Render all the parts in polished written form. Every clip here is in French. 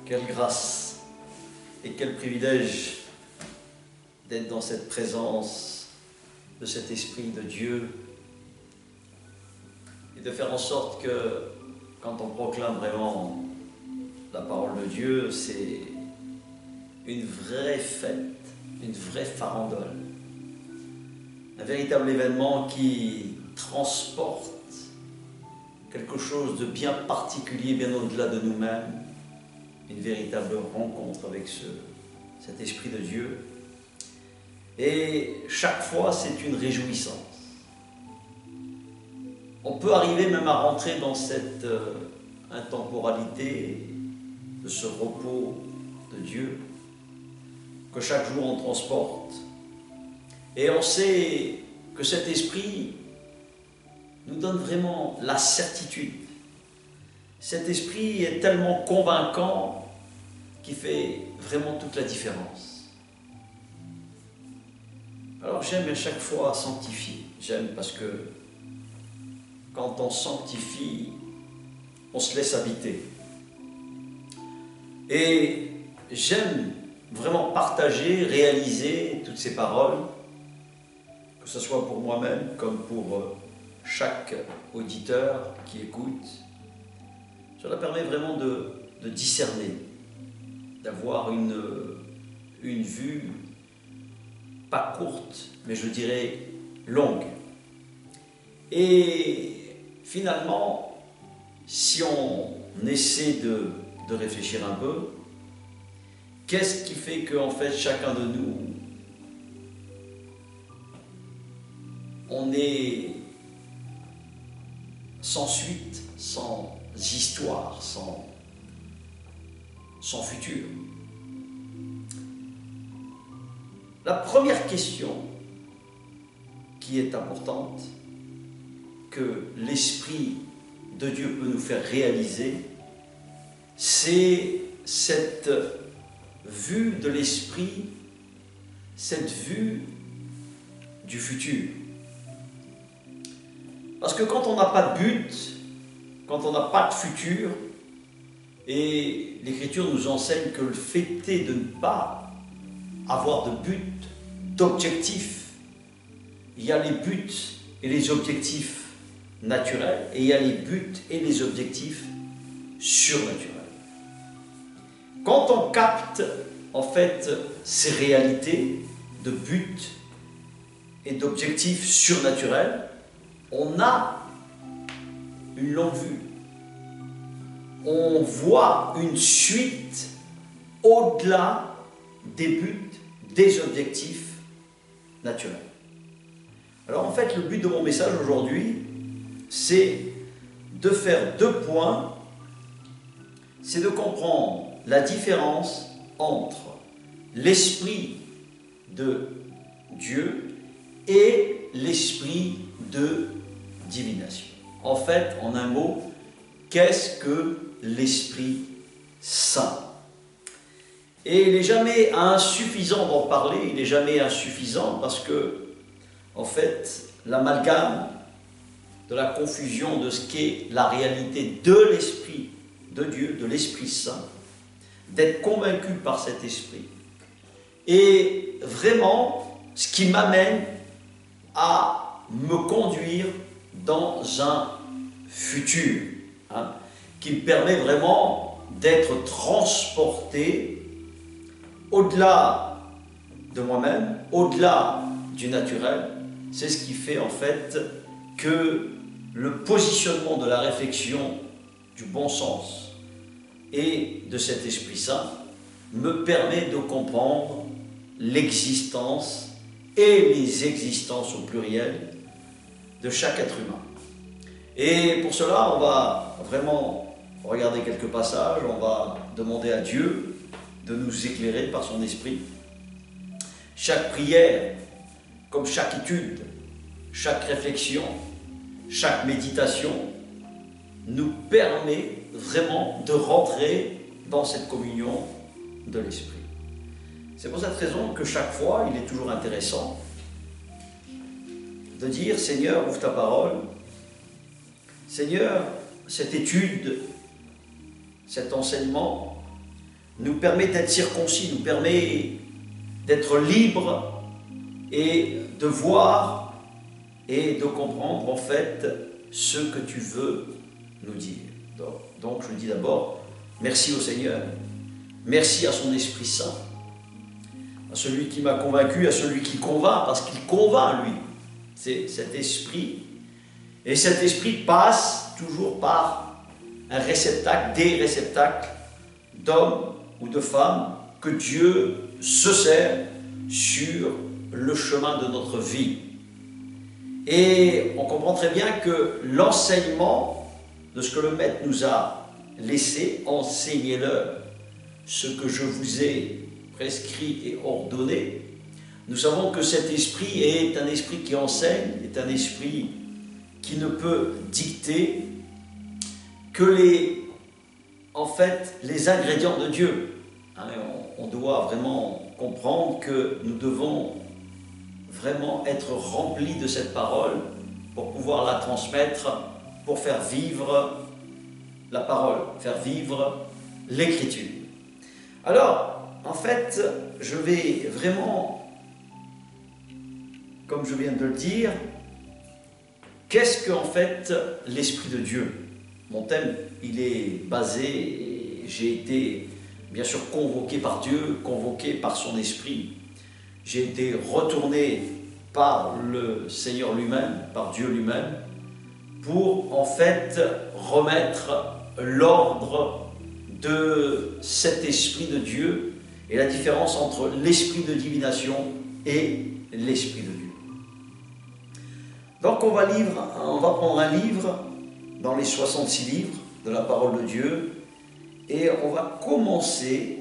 Quelle grâce et quel privilège d'être dans cette présence de cet Esprit de Dieu et de faire en sorte que quand on proclame vraiment la parole de Dieu, c'est une vraie fête, une vraie farandole, un véritable événement qui transporte quelque chose de bien particulier, bien au-delà de nous-mêmes, une véritable rencontre avec cet Esprit de Dieu. Et chaque fois, c'est une réjouissance. On peut arriver même à rentrer dans cette intemporalité de ce repos de Dieu que chaque jour on transporte. Et on sait que cet Esprit nous donne vraiment la certitude. Cet Esprit est tellement convaincant qu'il fait vraiment toute la différence. Alors j'aime à chaque fois sanctifier. J'aime parce que quand on sanctifie, on se laisse habiter. Et j'aime vraiment partager, réaliser toutes ces paroles, que ce soit pour moi-même comme pour chaque auditeur qui écoute. Cela permet vraiment de discerner, d'avoir une vue pas courte, mais je dirais longue. Et finalement, si on essaie de réfléchir un peu, qu'est-ce qui fait qu'en fait chacun de nous, on est sans suite, sans histoire, sans futur? La première question qui est importante, que l'Esprit de Dieu peut nous faire réaliser, c'est cette vue de l'Esprit, cette vue du futur. Parce que quand on n'a pas de but, quand on n'a pas de futur, et l'Écriture nous enseigne que le fait est de ne pas avoir de but, d'objectif, il y a les buts et les objectifs naturels, et il y a les buts et les objectifs surnaturels. Quand on capte en fait ces réalités de buts et d'objectifs surnaturels, on a une longue vue. On voit une suite au-delà des buts, des objectifs naturels. Alors en fait, le but de mon message aujourd'hui, c'est de faire 2 points. C'est de comprendre la différence entre l'Esprit de Dieu et l'Esprit de divination. En fait, en un mot, qu'est-ce que l'Esprit Saint? Et il n'est jamais insuffisant d'en parler, il n'est jamais insuffisant parce que, en fait, l'amalgame de la confusion de ce qu'est la réalité de l'Esprit de Dieu, de l'Esprit Saint, d'être convaincu par cet Esprit, et vraiment ce qui m'amène à me conduire dans un futur, qui me permet vraiment d'être transporté au-delà de moi-même, au-delà du naturel. C'est ce qui fait en fait que le positionnement de la réflexion du bon sens et de cet Esprit Saint me permet de comprendre l'existence et les existences au pluriel de chaque être humain. Et pour cela, on va vraiment regarder quelques passages, on va demander à Dieu de nous éclairer par son Esprit. Chaque prière, comme chaque étude, chaque réflexion, chaque méditation, nous permet vraiment de rentrer dans cette communion de l'Esprit. C'est pour cette raison que chaque fois, il est toujours intéressant de dire « Seigneur, ouvre ta parole. Seigneur, cette étude, cet enseignement, nous permet d'être circoncis, nous permet d'être libres et de voir et de comprendre en fait ce que tu veux nous dire. Donc je dis d'abord, merci au Seigneur, merci à son Esprit Saint, à celui qui m'a convaincu, à celui qui convainc, parce qu'il convainc lui. C'est cet esprit. Et cet esprit passe toujours par un réceptacle, des réceptacles d'hommes ou de femmes que Dieu se sert sur le chemin de notre vie. Et on comprend très bien que l'enseignement de ce que le Maître nous a laissé, enseignez-leur ce que je vous ai prescrit et ordonné. Nous savons que cet esprit est un esprit qui enseigne, est un esprit qui ne peut dicter que les ingrédients de Dieu. On doit vraiment comprendre que nous devons vraiment être remplis de cette parole pour pouvoir la transmettre, pour faire vivre la parole, faire vivre l'écriture. Alors, en fait, je vais vraiment, comme je viens de le dire, qu'est-ce qu'en fait l'Esprit de Dieu? Mon thème, il est basé, et j'ai été bien sûr convoqué par Dieu, convoqué par son Esprit. J'ai été retourné par le Seigneur lui-même, par Dieu lui-même, pour en fait remettre l'ordre de cet Esprit de Dieu et la différence entre l'Esprit de divination et l'Esprit de Dieu. Donc on va prendre un livre dans les 66 livres de la parole de Dieu et on va commencer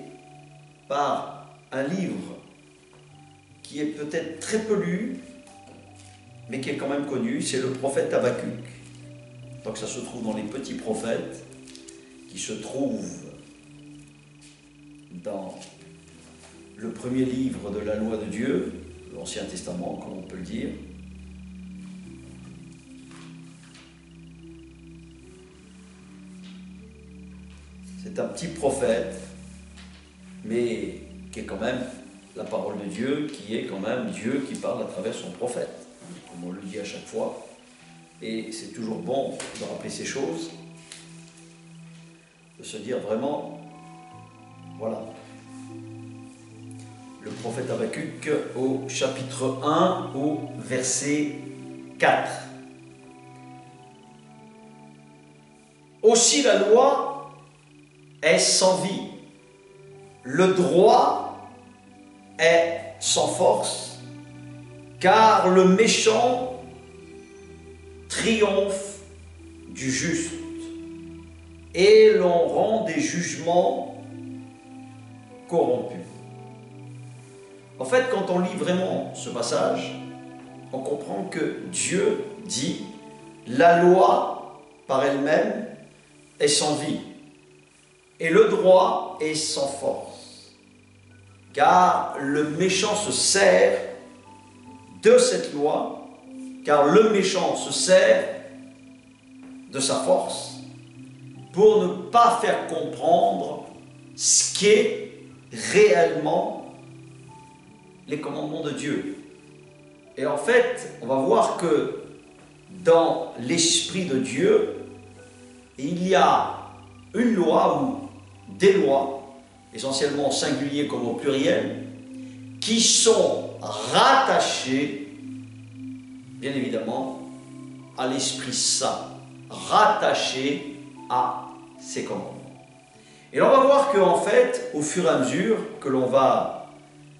par un livre qui est peut-être très peu lu, mais qui est quand même connu, c'est le prophète Habakkuk. Donc ça se trouve dans les petits prophètes, qui se trouvent dans le premier livre de la loi de Dieu, l'Ancien Testament, comme on peut le dire. C'est un petit prophète, mais qui est quand même la parole de Dieu, qui est quand même Dieu qui parle à travers son prophète, comme on le dit à chaque fois. Et c'est toujours bon de rappeler ces choses, de se dire vraiment, voilà. Le prophète Habakkuk au chapitre 1, au verset 4. Aussi la loi est sans vie, le droit est sans force, car le méchant triomphe du juste, et l'on rend des jugements corrompus. En fait, quand on lit vraiment ce passage, on comprend que Dieu dit « La loi, par elle-même, est sans vie, et le droit est sans force. Car le méchant se sert de cette loi, car le méchant se sert de sa force pour ne pas faire comprendre ce qu'est réellement les commandements de Dieu. » Et en fait, on va voir que dans l'Esprit de Dieu, il y a une loi ou des lois, essentiellement au singulier comme au pluriel, qui sont rattachées, bien évidemment, à l'Esprit Saint, rattachées à ses commandements. Et là, on va voir qu'en fait, au fur et à mesure que l'on va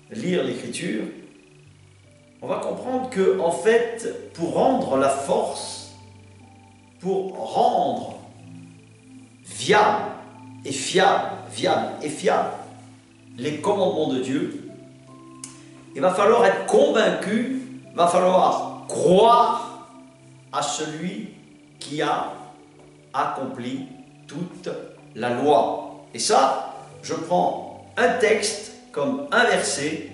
lire l'Écriture, on va comprendre que, en fait, pour rendre la force, pour rendre viable et fiable les commandements de Dieu, il va falloir être convaincu, il va falloir croire à celui qui a accompli toute la loi. Et ça, je prends un texte comme un verset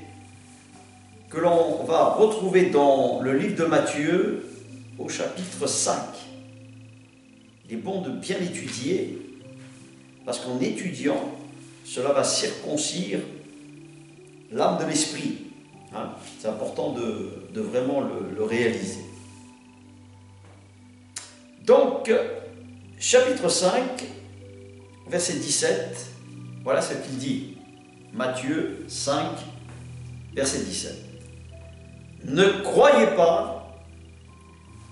que l'on va retrouver dans le livre de Matthieu au chapitre 5. Il est bon de bien étudier, parce qu'en étudiant, cela va circoncire l'âme de l'esprit. Hein, c'est important de vraiment le réaliser. Donc, chapitre 5, verset 17, voilà ce qu'il dit. Matthieu 5, verset 17. Ne croyez pas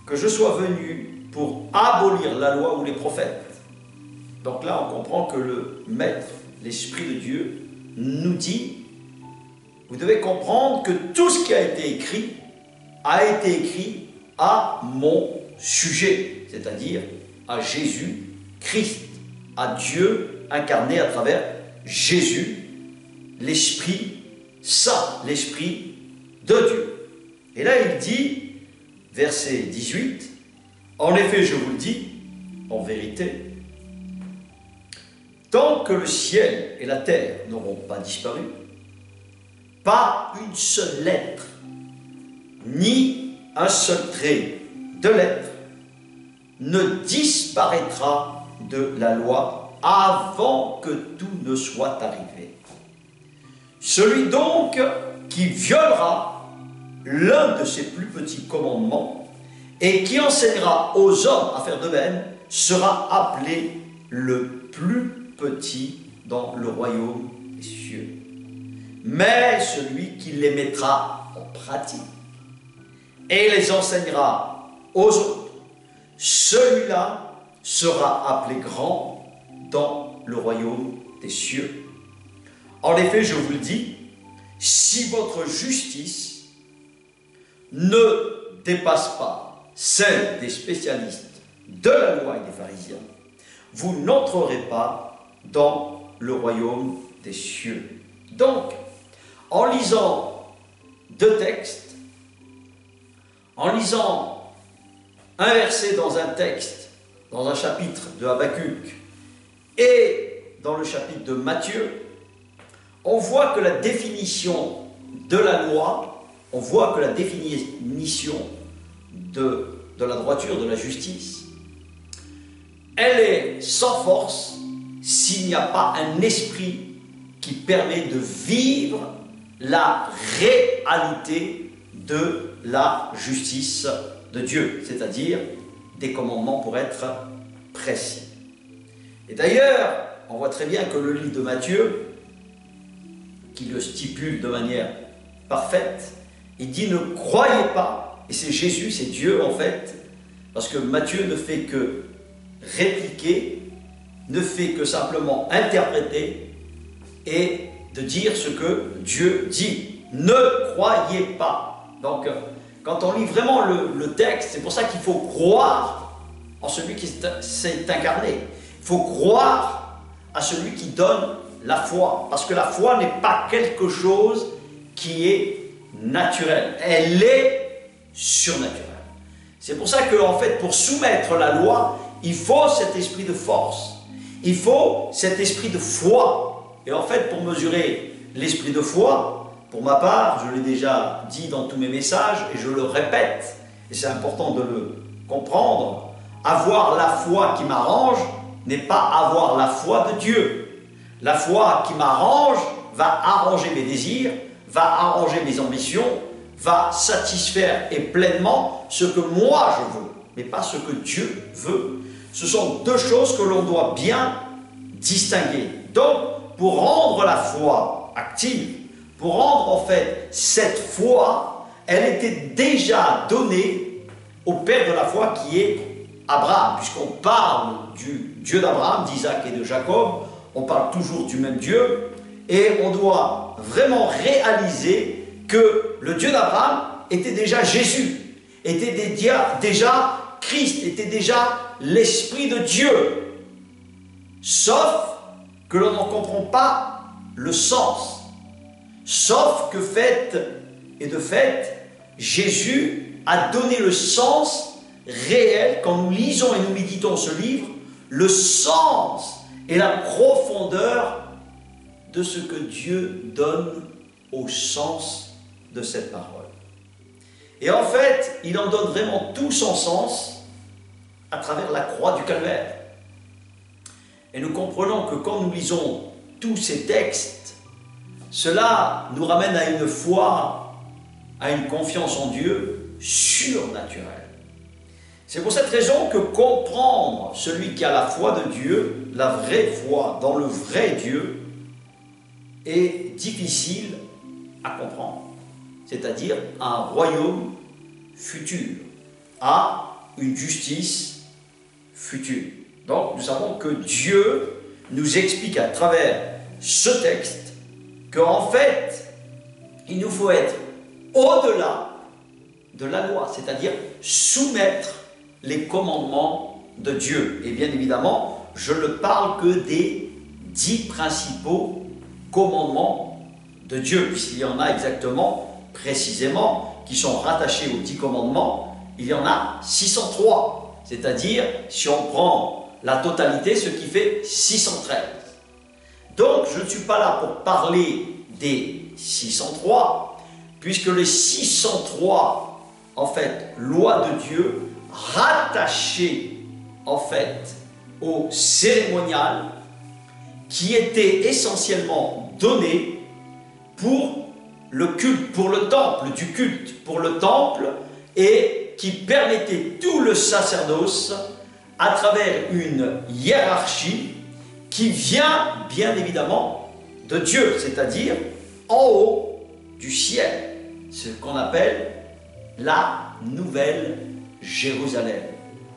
que je sois venu pour abolir la loi ou les prophètes. Donc là, on comprend que le Maître, l'Esprit de Dieu, nous dit, vous devez comprendre que tout ce qui a été écrit à mon sujet, c'est-à-dire à Jésus-Christ, à Dieu incarné à travers Jésus, l'Esprit Saint, l'Esprit de Dieu. Et là, il dit, verset 18, « En effet, je vous le dis, en vérité, tant que le ciel et la terre n'auront pas disparu, pas une seule lettre, ni un seul trait de lettre ne disparaîtra de la loi avant que tout ne soit arrivé. Celui donc qui violera l'un de ces plus petits commandements et qui enseignera aux hommes à faire de même sera appelé le plus petit dans le royaume des cieux. Mais celui qui les mettra en pratique et les enseignera aux autres, celui-là sera appelé grand dans le royaume des cieux. En effet, je vous le dis, si votre justice ne dépasse pas celle des spécialistes de la loi et des pharisiens, vous n'entrerez pas dans le royaume des cieux. Donc, en lisant deux textes, en lisant un verset dans un texte, dans un chapitre de Habakkuk et dans le chapitre de Matthieu, on voit que la définition de la loi, on voit que la définition de la droiture, de la justice, elle est sans force s'il n'y a pas un esprit qui permet de vivre la réalité de la justice de Dieu, c'est-à-dire des commandements pour être précis. Et d'ailleurs, on voit très bien que le livre de Matthieu, qui le stipule de manière parfaite, il dit ne croyez pas, et c'est Jésus, c'est Dieu en fait, parce que Matthieu ne fait que répliquer, ne fait que simplement interpréter et de dire ce que Dieu dit. Ne croyez pas. Donc, quand on lit vraiment le texte, c'est pour ça qu'il faut croire en celui qui s'est incarné. Il faut croire à celui qui donne la foi. Parce que la foi n'est pas quelque chose qui est naturel. Elle est surnaturelle. C'est pour ça qu'en fait, pour soumettre la loi, il faut cet esprit de force. Il faut cet esprit de foi. Et en fait, pour mesurer l'esprit de foi, pour ma part, je l'ai déjà dit dans tous mes messages, et je le répète, et c'est important de le comprendre, avoir la foi qui m'arrange n'est pas avoir la foi de Dieu. La foi qui m'arrange va arranger mes désirs, va arranger mes ambitions, va satisfaire et pleinement ce que moi je veux, mais pas ce que Dieu veut. Ce sont deux choses que l'on doit bien distinguer. Donc, pour rendre la foi active, pour rendre en fait cette foi, elle était déjà donnée au père de la foi qui est Abraham, puisqu'on parle du Dieu d'Abraham, d'Isaac et de Jacob, on parle toujours du même Dieu, et on doit vraiment réaliser que le Dieu d'Abraham était déjà Jésus, était déjà Christ, était déjà l'Esprit de Dieu. Sauf que l'on n'en comprend pas le sens. Sauf que de fait, Jésus a donné le sens réel, quand nous lisons et nous méditons ce livre, le sens et la profondeur de ce que Dieu donne au sens de cette parole. Et en fait, il en donne vraiment tout son sens à travers la croix du calvaire. Et nous comprenons que quand nous lisons tous ces textes, cela nous ramène à une foi, à une confiance en Dieu surnaturelle. C'est pour cette raison que comprendre celui qui a la foi de Dieu, la vraie foi dans le vrai Dieu, est difficile à comprendre. C'est-à-dire un royaume futur, à une justice future. Donc nous savons que Dieu nous explique à travers ce texte qu'en fait, il nous faut être au-delà de la loi, c'est-à-dire soumettre les commandements de Dieu. Et bien évidemment, je ne parle que des 10 principaux commandements de Dieu, puisqu'il y en a exactement, précisément, qui sont rattachés aux 10 commandements, il y en a 603. C'est-à-dire, si on prend la totalité, ce qui fait 613. Donc, je ne suis pas là pour parler des 603, puisque les 603, en fait, lois de Dieu, rattachées, en fait, au cérémonial, qui étaient essentiellement données pour le culte, pour le temple, du culte pour le temple, et qui permettaient tout le sacerdoce à travers une hiérarchie qui vient bien évidemment de Dieu, c'est-à-dire en haut du ciel, ce qu'on appelle la Nouvelle Jérusalem,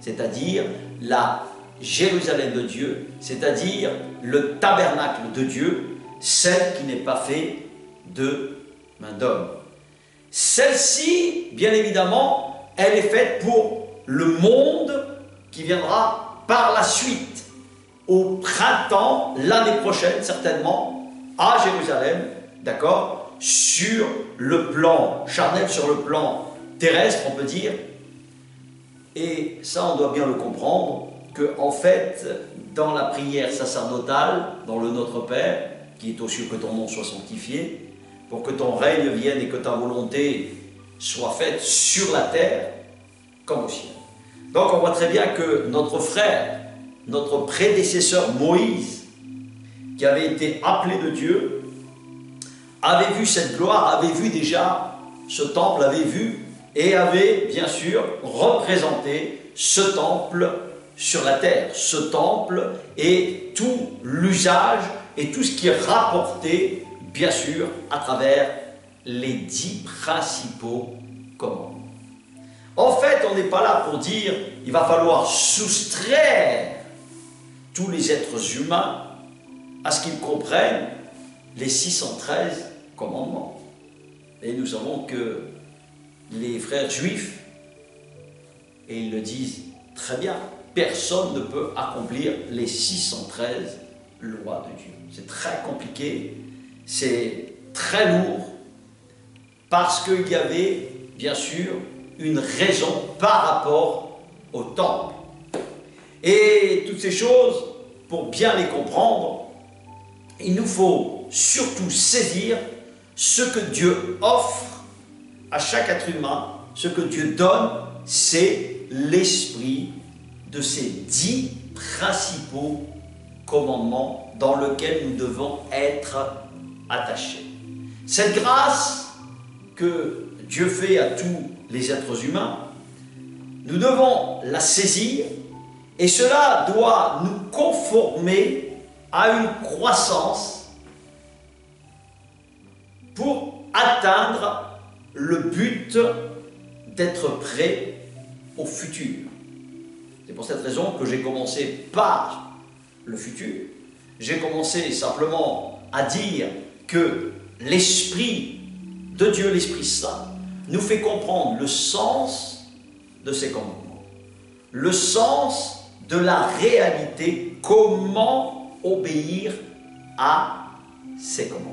c'est-à-dire la Jérusalem de Dieu, c'est-à-dire le tabernacle de Dieu, celle qui n'est pas faite de main d'homme. Celle-ci, bien évidemment, elle est faite pour le monde qui viendra par la suite, au printemps, l'année prochaine certainement, à Jérusalem, d'accord, sur le plan charnel, sur le plan terrestre, on peut dire. Et ça, on doit bien le comprendre, que en fait, dans la prière sacerdotale, dans le Notre Père, qui est aux cieux, que ton nom soit sanctifié, pour que ton règne vienne et que ta volonté soit faite sur la terre comme au ciel. Donc on voit très bien que notre frère, notre prédécesseur Moïse, qui avait été appelé de Dieu, avait vu cette gloire, avait vu déjà ce temple, avait vu et avait bien sûr représenté ce temple sur la terre, ce temple et tout l'usage et tout ce qui est rapporté bien sûr à travers les 10 principaux commandements. En fait, on n'est pas là pour dire il va falloir soustraire tous les êtres humains à ce qu'ils comprennent les 613 commandements. Et nous savons que les frères juifs, et ils le disent très bien, personne ne peut accomplir les 613 lois de Dieu. C'est très compliqué, c'est très lourd, parce qu'il y avait, bien sûr, une raison par rapport au temple. Et toutes ces choses, pour bien les comprendre, il nous faut surtout saisir ce que Dieu offre à chaque être humain. Ce que Dieu donne, c'est l'esprit de ces 10 principaux commandements dans lesquels nous devons être attachés. Cette grâce que Dieu fait à tous les êtres humains, nous devons la saisir et cela doit nous conformer à une croissance pour atteindre le but d'être prêt au futur. C'est pour cette raison que j'ai commencé par le futur. J'ai commencé simplement à dire que l'Esprit de Dieu, l'Esprit Saint, nous fait comprendre le sens de ces commandements, le sens de la réalité, comment obéir à ces commandements.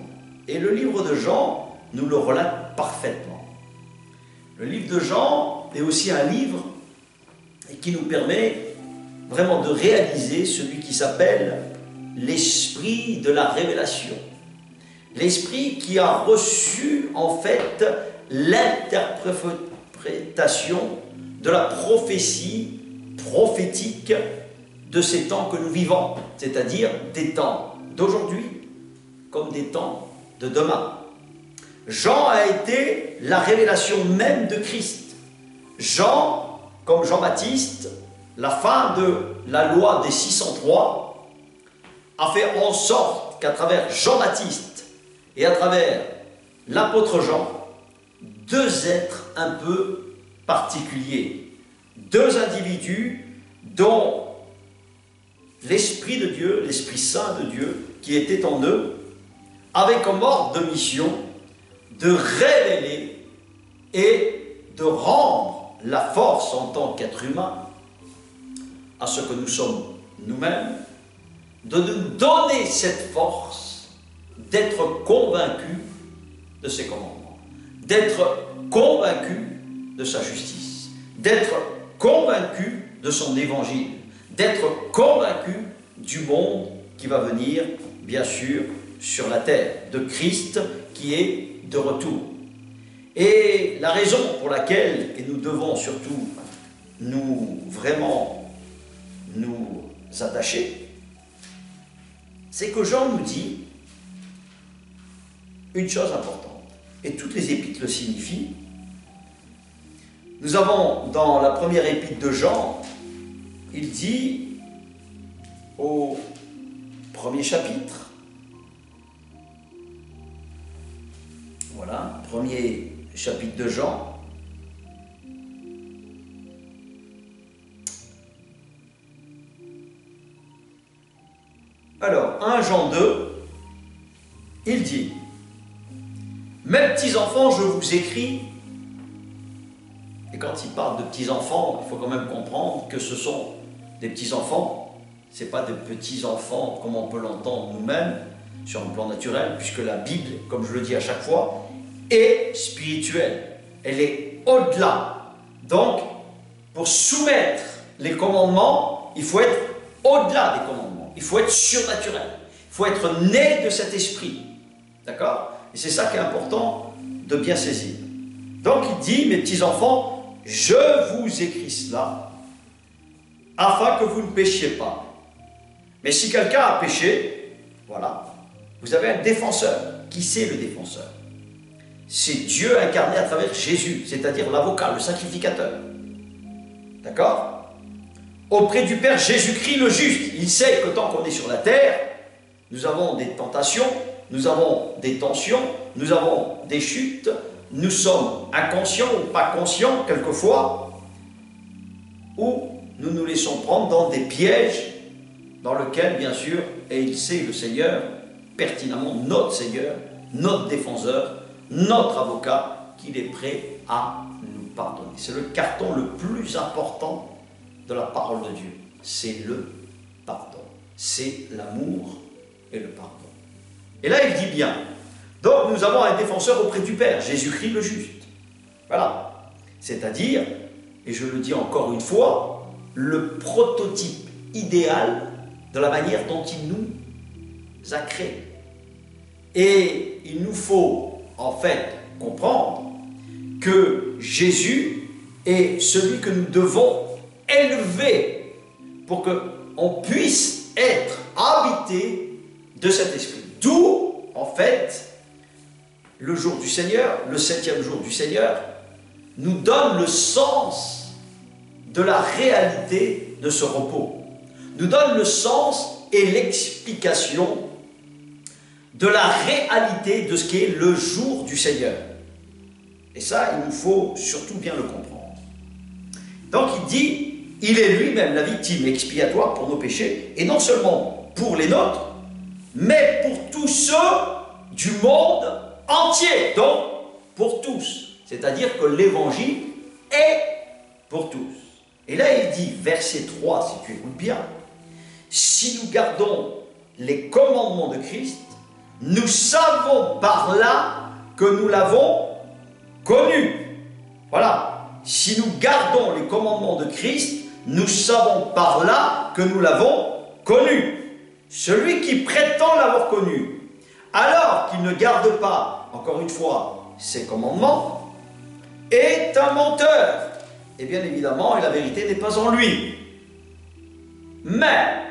Et le livre de Jean nous le relate parfaitement. Le livre de Jean est aussi un livre qui nous permet vraiment de réaliser celui qui s'appelle l'esprit de la révélation. L'esprit qui a reçu en fait l'interprétation de la prophétie prophétique de ces temps que nous vivons, c'est-à-dire des temps d'aujourd'hui comme des temps de demain. Jean a été la révélation même de Christ. Jean, comme Jean-Baptiste, la fin de la loi des 603, a fait en sorte qu'à travers Jean-Baptiste et à travers l'apôtre Jean, deux êtres un peu particuliers, deux individus dont l'Esprit de Dieu, l'Esprit Saint de Dieu qui était en eux, avait comme ordre de mission de révéler et de rendre la force en tant qu'être humain à ce que nous sommes nous-mêmes, de nous donner cette force d'être convaincus de ses commandements, d'être convaincus de sa justice, d'être convaincus de son évangile, d'être convaincus du monde qui va venir, bien sûr, sur la terre, de Christ qui est de retour. Et la raison pour laquelle, et nous devons surtout vraiment nous attacher, c'est que Jean nous dit une chose importante, et toutes les épîtres le signifient. Nous avons dans la première épître de Jean, il dit au premier chapitre, voilà, premier chapitre de Jean, alors 1 Jean 2, il dit: mes petits enfants, je vous écris. Et quand il parle de petits enfants, il faut quand même comprendre que ce sont des petits enfants. Ce n'est pas des petits enfants comme on peut l'entendre nous-mêmes sur un plan naturel, puisque la Bible, comme je le dis à chaque fois, est spirituelle. Elle est au-delà. Donc, pour soumettre les commandements, il faut être au-delà des commandements. Il faut être surnaturel. Il faut être né de cet esprit. D'accord? Et c'est ça qui est important de bien saisir. Donc il dit, mes petits enfants, je vous écris cela afin que vous ne péchiez pas. Mais si quelqu'un a péché, voilà, vous avez un défenseur. Qui c'est le défenseur? C'est Dieu incarné à travers Jésus, c'est-à-dire l'avocat, le sacrificateur. D'accord? Auprès du Père Jésus-Christ le juste. Il sait que tant qu'on est sur la terre, nous avons des tentations, nous avons des tensions, nous avons des chutes, nous sommes inconscients ou pas conscients quelquefois, ou nous nous laissons prendre dans des pièges dans lesquels, bien sûr, et il sait, le Seigneur, pertinemment, notre Seigneur, notre défenseur, notre avocat, qu'il est prêt à nous pardonner. C'est le carton le plus important de la parole de Dieu. C'est le pardon. C'est l'amour et le pardon. Et là, il dit bien, donc nous avons un défenseur auprès du Père, Jésus-Christ le juste. Voilà. C'est-à-dire, et je le dis encore une fois, le prototype idéal de la manière dont il nous a créés. Et il nous faut, en fait, comprendre que Jésus est celui que nous devons élever pour qu'on puisse être habité de cet esprit. D'où, en fait, le jour du Seigneur, le 7e jour du Seigneur, nous donne le sens de la réalité de ce repos. Nous donne le sens et l'explication de la réalité de ce qu'est le jour du Seigneur. Et ça, il nous faut surtout bien le comprendre. Donc il dit, il est lui-même la victime expiatoire pour nos péchés, et non seulement pour les nôtres, mais pour tous ceux du monde entier, donc pour tous. C'est-à-dire que l'évangile est pour tous. Et là il dit, verset 3, si tu écoutes bien, si nous gardons les commandements de Christ, nous savons par là que nous l'avons connu. Voilà. Si nous gardons les commandements de Christ, nous savons par là que nous l'avons connu. Celui qui prétend l'avoir connu, alors qu'il ne garde pas, encore une fois, ses commandements, est un menteur. Et bien évidemment, la vérité n'est pas en lui. Mais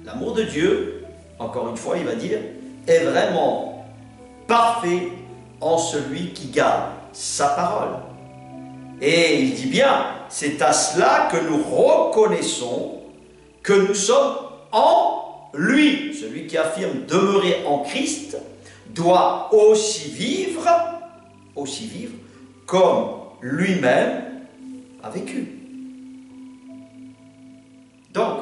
l'amour de Dieu, encore une fois, il va dire, est vraiment parfait en celui qui garde sa parole. Et il dit bien, c'est à cela que nous reconnaissons que nous sommes en lui. Celui qui affirme demeurer en Christ doit aussi vivre comme lui-même a vécu. Donc,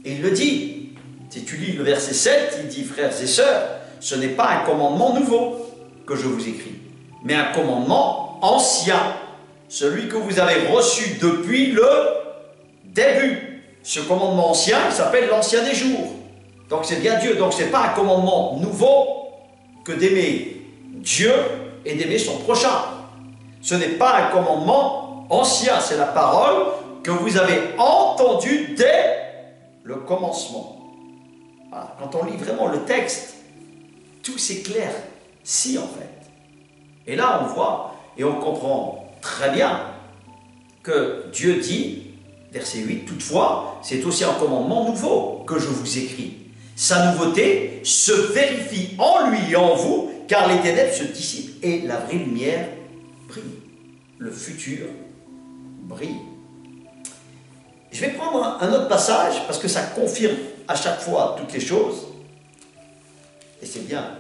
et il le dit, si tu lis le verset 7, il dit, frères et sœurs, ce n'est pas un commandement nouveau que je vous écris, mais un commandement ancien, celui que vous avez reçu depuis le début. Ce commandement ancien, il s'appelle l'ancien des jours. Donc c'est bien Dieu, donc ce n'est pas un commandement nouveau que d'aimer Dieu et d'aimer son prochain. Ce n'est pas un commandement ancien, c'est la parole que vous avez entendue dès le commencement. Voilà. Quand on lit vraiment le texte, tout s'éclaire, si en fait. Et là on voit et on comprend très bien que Dieu dit, verset 8, toutefois, c'est aussi un commandement nouveau que je vous écris. Sa nouveauté se vérifie en lui et en vous, car les ténèbres se dissipent et la vraie lumière brille. Le futur brille. Je vais prendre un autre passage, parce que ça confirme à chaque fois toutes les choses. Et c'est bien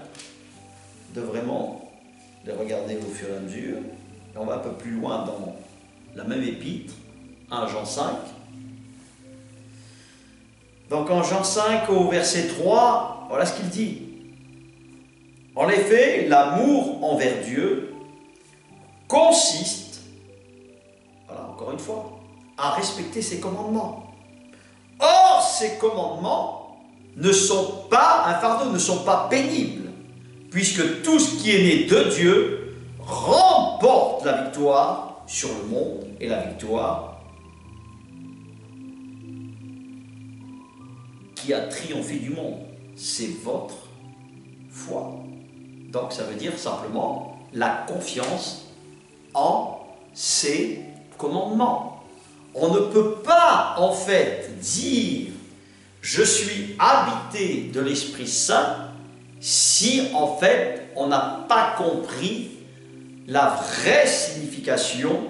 de vraiment les regarder au fur et à mesure. Et on va un peu plus loin dans la même épître, 1 Jean 5. Donc en Jean 5, au verset 3, voilà ce qu'il dit. En effet, l'amour envers Dieu consiste, voilà encore une fois, à respecter ses commandements. Or, ces commandements ne sont pas un fardeau, ne sont pas pénibles, puisque tout ce qui est né de Dieu remporte la victoire sur le monde, et la victoire qui a triomphé du monde, c'est votre foi. Donc ça veut dire simplement la confiance en ces commandements. On ne peut pas en fait dire je suis habité de l'Esprit Saint si en fait on n'a pas compris la vraie signification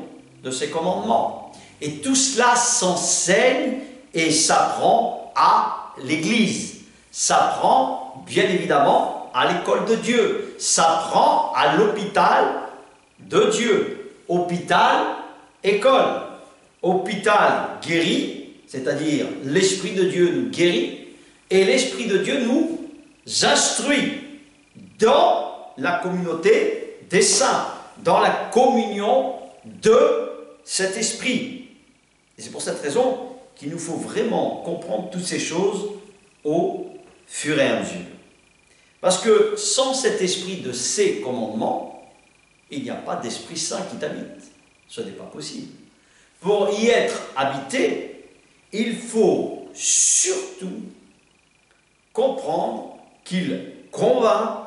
de ces commandements. Et tout cela s'enseigne et s'apprend à l'Église. S'apprend bien évidemment à l'école de Dieu. S'apprend à l'hôpital de Dieu. Hôpital, école. Hôpital guérit, c'est-à-dire l'Esprit de Dieu nous guérit, et l'Esprit de Dieu nous instruit dans la communauté des saints, dans la communion de cet Esprit. Et c'est pour cette raison qu'il nous faut vraiment comprendre toutes ces choses au fur et à mesure. Parce que sans cet esprit de ces commandements, il n'y a pas d'Esprit Saint qui t'habite. Ce n'est pas possible. Pour y être habité, il faut surtout comprendre qu'il convainc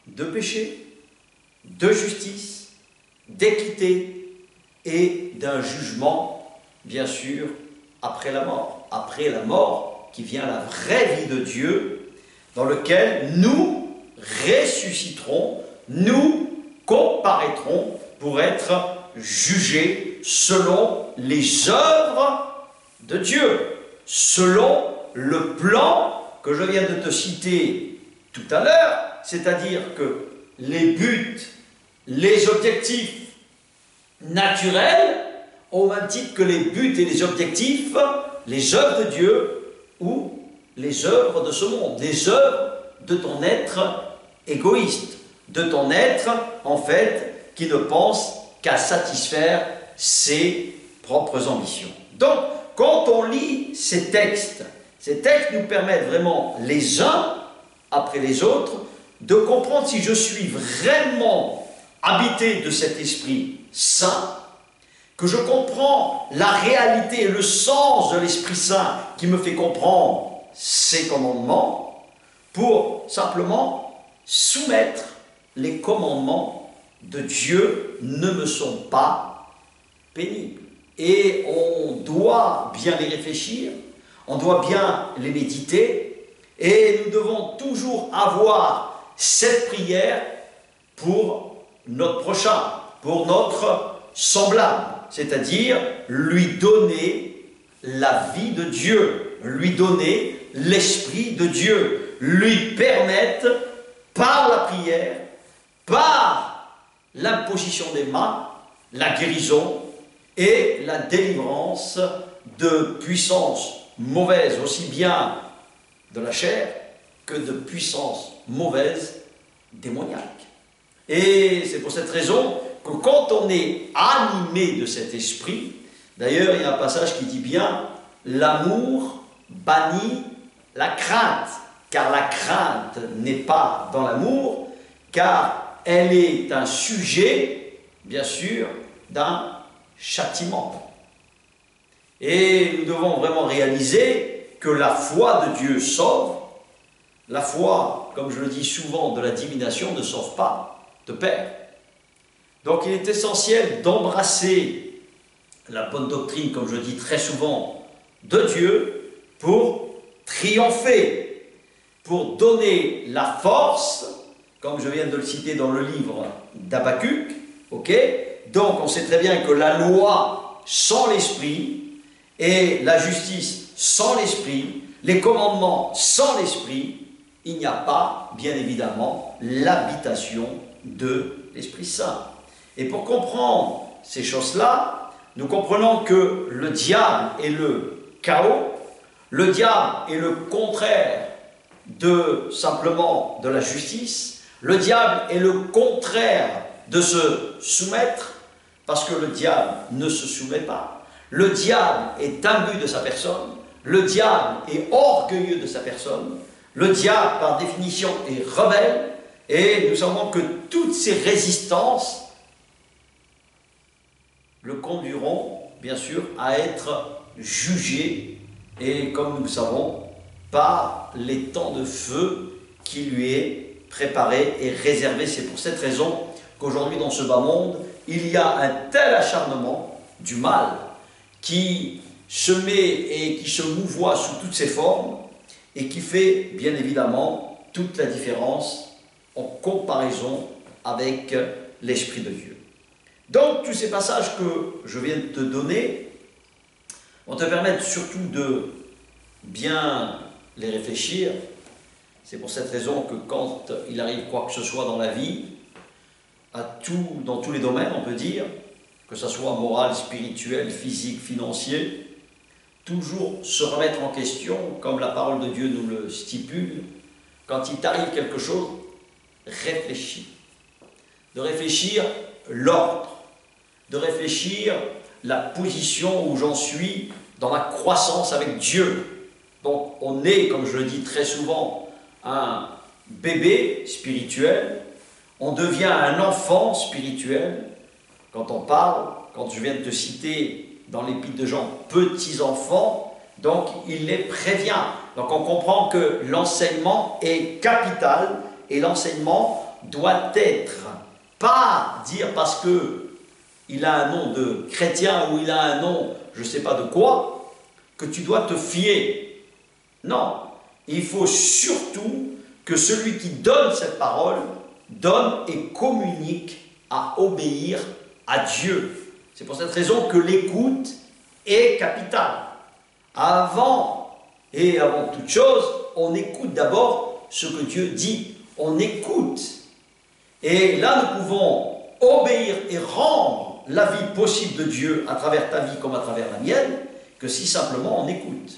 de péché, de justice, d'équité et d'un jugement, bien sûr, après la mort. Après la mort qui vient la vraie vie de Dieu, dans lequel nous ressusciterons, nous comparaîtrons pour être jugés selon les œuvres de Dieu, selon le plan que je viens de te citer tout à l'heure, c'est-à-dire que les buts, les objectifs naturels, au même titre que les buts et les objectifs, les œuvres de Dieu ou les œuvres de ce monde, les œuvres de ton être égoïste, de ton être, en fait, qui ne pense qu'à satisfaire ses propres ambitions. Donc, quand on lit ces textes nous permettent vraiment les uns après les autres de comprendre si je suis vraiment habité de cet Esprit Saint, que je comprends la réalité et le sens de l'Esprit Saint qui me fait comprendre ces commandements, pour simplement soumettre les commandements de Dieu ne me sont pas pénibles. Et on doit bien les réfléchir, on doit bien les méditer, et nous devons toujours avoir cette prière: pour notre prochain, pour notre semblable, c'est-à-dire lui donner la vie de Dieu, lui donner l'Esprit de Dieu, lui permettre par la prière, par l'imposition des mains, la guérison et la délivrance de puissances mauvaises, aussi bien de la chair que de puissances mauvaises démoniaques. Et c'est pour cette raison que quand on est animé de cet esprit, d'ailleurs il y a un passage qui dit bien « L'amour bannit la crainte », car la crainte n'est pas dans l'amour, car elle est un sujet, bien sûr, d'un châtiment. Et nous devons vraiment réaliser que la foi de Dieu sauve. La foi, comme je le dis souvent, de la divination ne sauve pas de pair. Donc il est essentiel d'embrasser la bonne doctrine, comme je dis très souvent, de Dieu pour triompher, pour donner la force, comme je viens de le citer dans le livre d'Habakkuk, ok? Donc on sait très bien que la loi sans l'esprit et la justice sans l'esprit, les commandements sans l'esprit, il n'y a pas, bien évidemment, l'habitation de l'Esprit Saint. Et pour comprendre ces choses-là, nous comprenons que le diable est le chaos, le diable est le contraire de simplement de la justice, le diable est le contraire de se soumettre, parce que le diable ne se soumet pas. Le diable est imbu de sa personne, le diable est orgueilleux de sa personne, le diable, par définition, est rebelle, et nous savons que toutes ces résistances le conduiront, bien sûr, à être jugé, et comme nous le savons, par les temps de feu qui lui est préparé et réservé. C'est pour cette raison qu'aujourd'hui, dans ce bas monde, il y a un tel acharnement du mal qui se met et qui se mouvoie sous toutes ses formes, et qui fait bien évidemment toute la différence en comparaison avec l'Esprit de Dieu. Donc tous ces passages que je viens de te donner vont te permettre surtout de bien les réfléchir. C'est pour cette raison que quand il arrive quoi que ce soit dans la vie, dans tous les domaines on peut dire, que ce soit moral, spirituel, physique, financier, toujours se remettre en question, comme la parole de Dieu nous le stipule. Quand il t'arrive quelque chose, réfléchis. De réfléchir l'ordre, de réfléchir la position où j'en suis dans ma croissance avec Dieu. Donc on est, comme je le dis très souvent, un bébé spirituel, on devient un enfant spirituel. Quand on parle, quand je viens de te citer dans l'épître de Jean, petits enfants, donc il les prévient. Donc on comprend que l'enseignement est capital, et l'enseignement doit être, pas dire parce que il a un nom de chrétien ou il a un nom je ne sais pas de quoi, que tu dois te fier. Non, il faut surtout que celui qui donne cette parole donne et communique à obéir à Dieu. C'est pour cette raison que l'écoute est capitale. Avant toute chose, on écoute d'abord ce que Dieu dit. On écoute. Et là, nous pouvons obéir et rendre la vie possible de Dieu à travers ta vie comme à travers la mienne, que si simplement on écoute.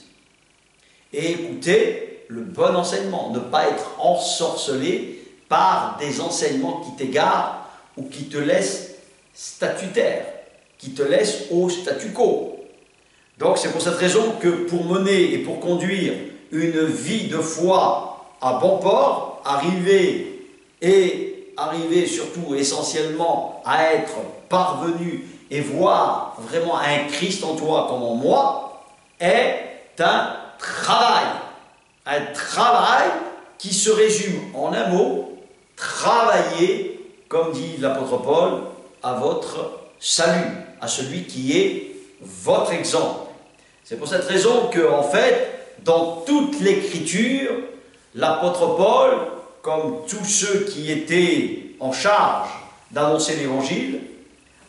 Et écouter le bon enseignement, ne pas être ensorcelé par des enseignements qui t'égarent ou qui te laissent statutaire, qui te laissent au statu quo. Donc c'est pour cette raison que pour mener et pour conduire une vie de foi à bon port, arriver surtout essentiellement à être parvenu et voir vraiment un Christ en toi comme en moi, est un travail. Un travail qui se résume en un mot, travailler, comme dit l'apôtre Paul, à votre salut, à celui qui est votre exemple. C'est pour cette raison que, en fait, dans toute l'Écriture, l'apôtre Paul, comme tous ceux qui étaient en charge d'annoncer l'Évangile,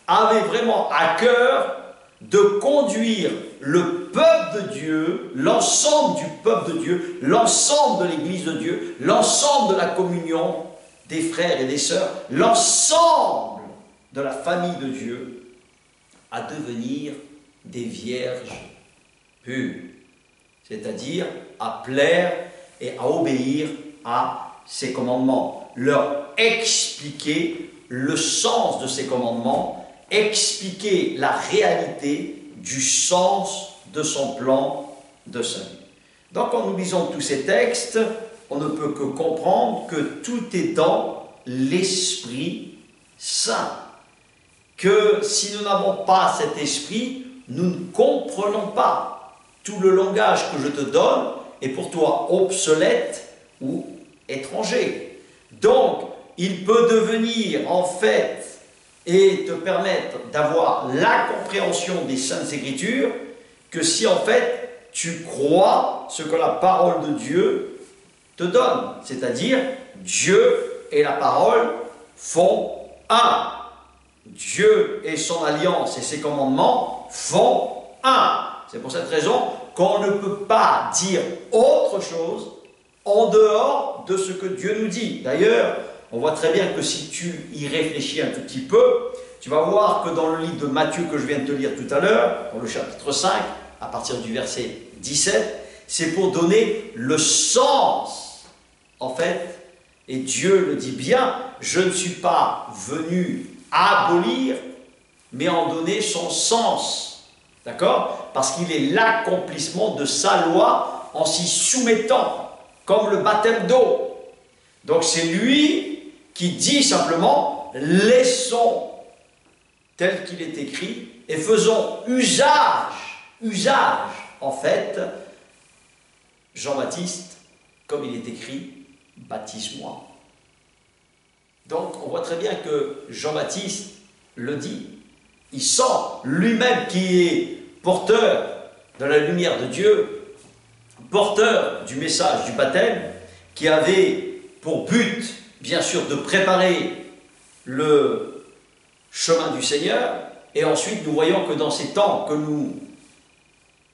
avait vraiment à cœur de conduire le peuple de Dieu, l'ensemble du peuple de Dieu, l'ensemble de l'Église de Dieu, l'ensemble de la communion des frères et des sœurs, l'ensemble de la famille de Dieu, à devenir des vierges pures, c'est-à-dire à plaire et à obéir à ses commandements, leur expliquer le sens de ces commandements, expliquer la réalité du sens de son plan de salut. Donc quand nous lisons tous ces textes, on ne peut que comprendre que tout est dans l'Esprit Saint. Que si nous n'avons pas cet esprit, nous ne comprenons pas. Tout le langage que je te donne est pour toi obsolète ou étranger. Donc, il peut devenir en fait et te permettre d'avoir la compréhension des Saintes Écritures que si en fait tu crois ce que la parole de Dieu te donne. C'est-à-dire, Dieu et la parole font un. Dieu et son alliance et ses commandements font un. C'est pour cette raison qu'on ne peut pas dire autre chose en dehors de ce que Dieu nous dit. D'ailleurs, on voit très bien que si tu y réfléchis un tout petit peu, tu vas voir que dans le livre de Matthieu que je viens de te lire tout à l'heure, dans le chapitre 5, à partir du verset 17, c'est pour donner le sens, en fait, et Dieu le dit bien, je ne suis pas venu abolir, mais en donner son sens. D'accord? Parce qu'il est l'accomplissement de sa loi en s'y soumettant, comme le baptême d'eau. Donc c'est lui qui dit simplement, laissons tel qu'il est écrit et faisons usage, en fait, Jean-Baptiste, comme il est écrit, baptise-moi. Donc, on voit très bien que Jean-Baptiste le dit. Il sent lui-même qui est porteur de la lumière de Dieu, porteur du message du baptême, qui avait pour but, bien sûr, de préparer le chemin du Seigneur. Et ensuite, nous voyons que dans ces temps que nous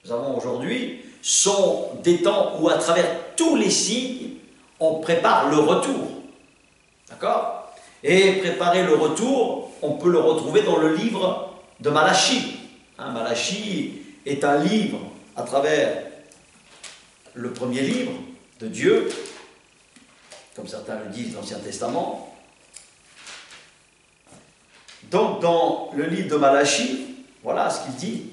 avons aujourd'hui, sont des temps où, à travers tous les signes, on prépare le retour. D'accord ? Et préparer le retour, on peut le retrouver dans le livre de Malachie. Malachie est un livre à travers le premier livre de Dieu, comme certains le disent dans l'Ancien Testament. Donc dans le livre de Malachie, voilà ce qu'il dit.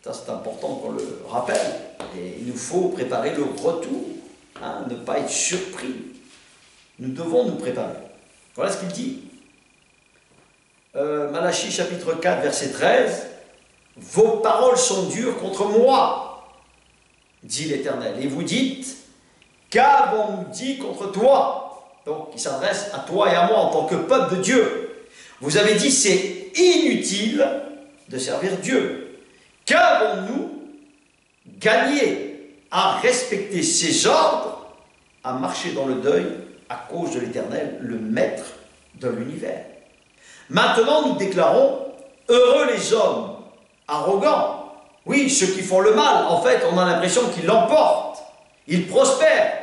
Ça c'est important qu'on le rappelle. Et il nous faut préparer le retour, ne pas être surpris. Nous devons nous préparer. Voilà ce qu'il dit. Malachie chapitre 4 verset 13. Vos paroles sont dures contre moi, dit l'Éternel. Et vous dites, qu'avons-nous dit contre toi? Donc il s'adresse à toi et à moi en tant que peuple de Dieu. Vous avez dit c'est inutile de servir Dieu. Qu'avons-nous gagné à respecter ses ordres, à marcher dans le deuil à cause de l'Éternel, le maître de l'univers? Maintenant, nous déclarons, heureux les hommes arrogants. Oui, ceux qui font le mal, en fait, on a l'impression qu'ils l'emportent. Ils prospèrent.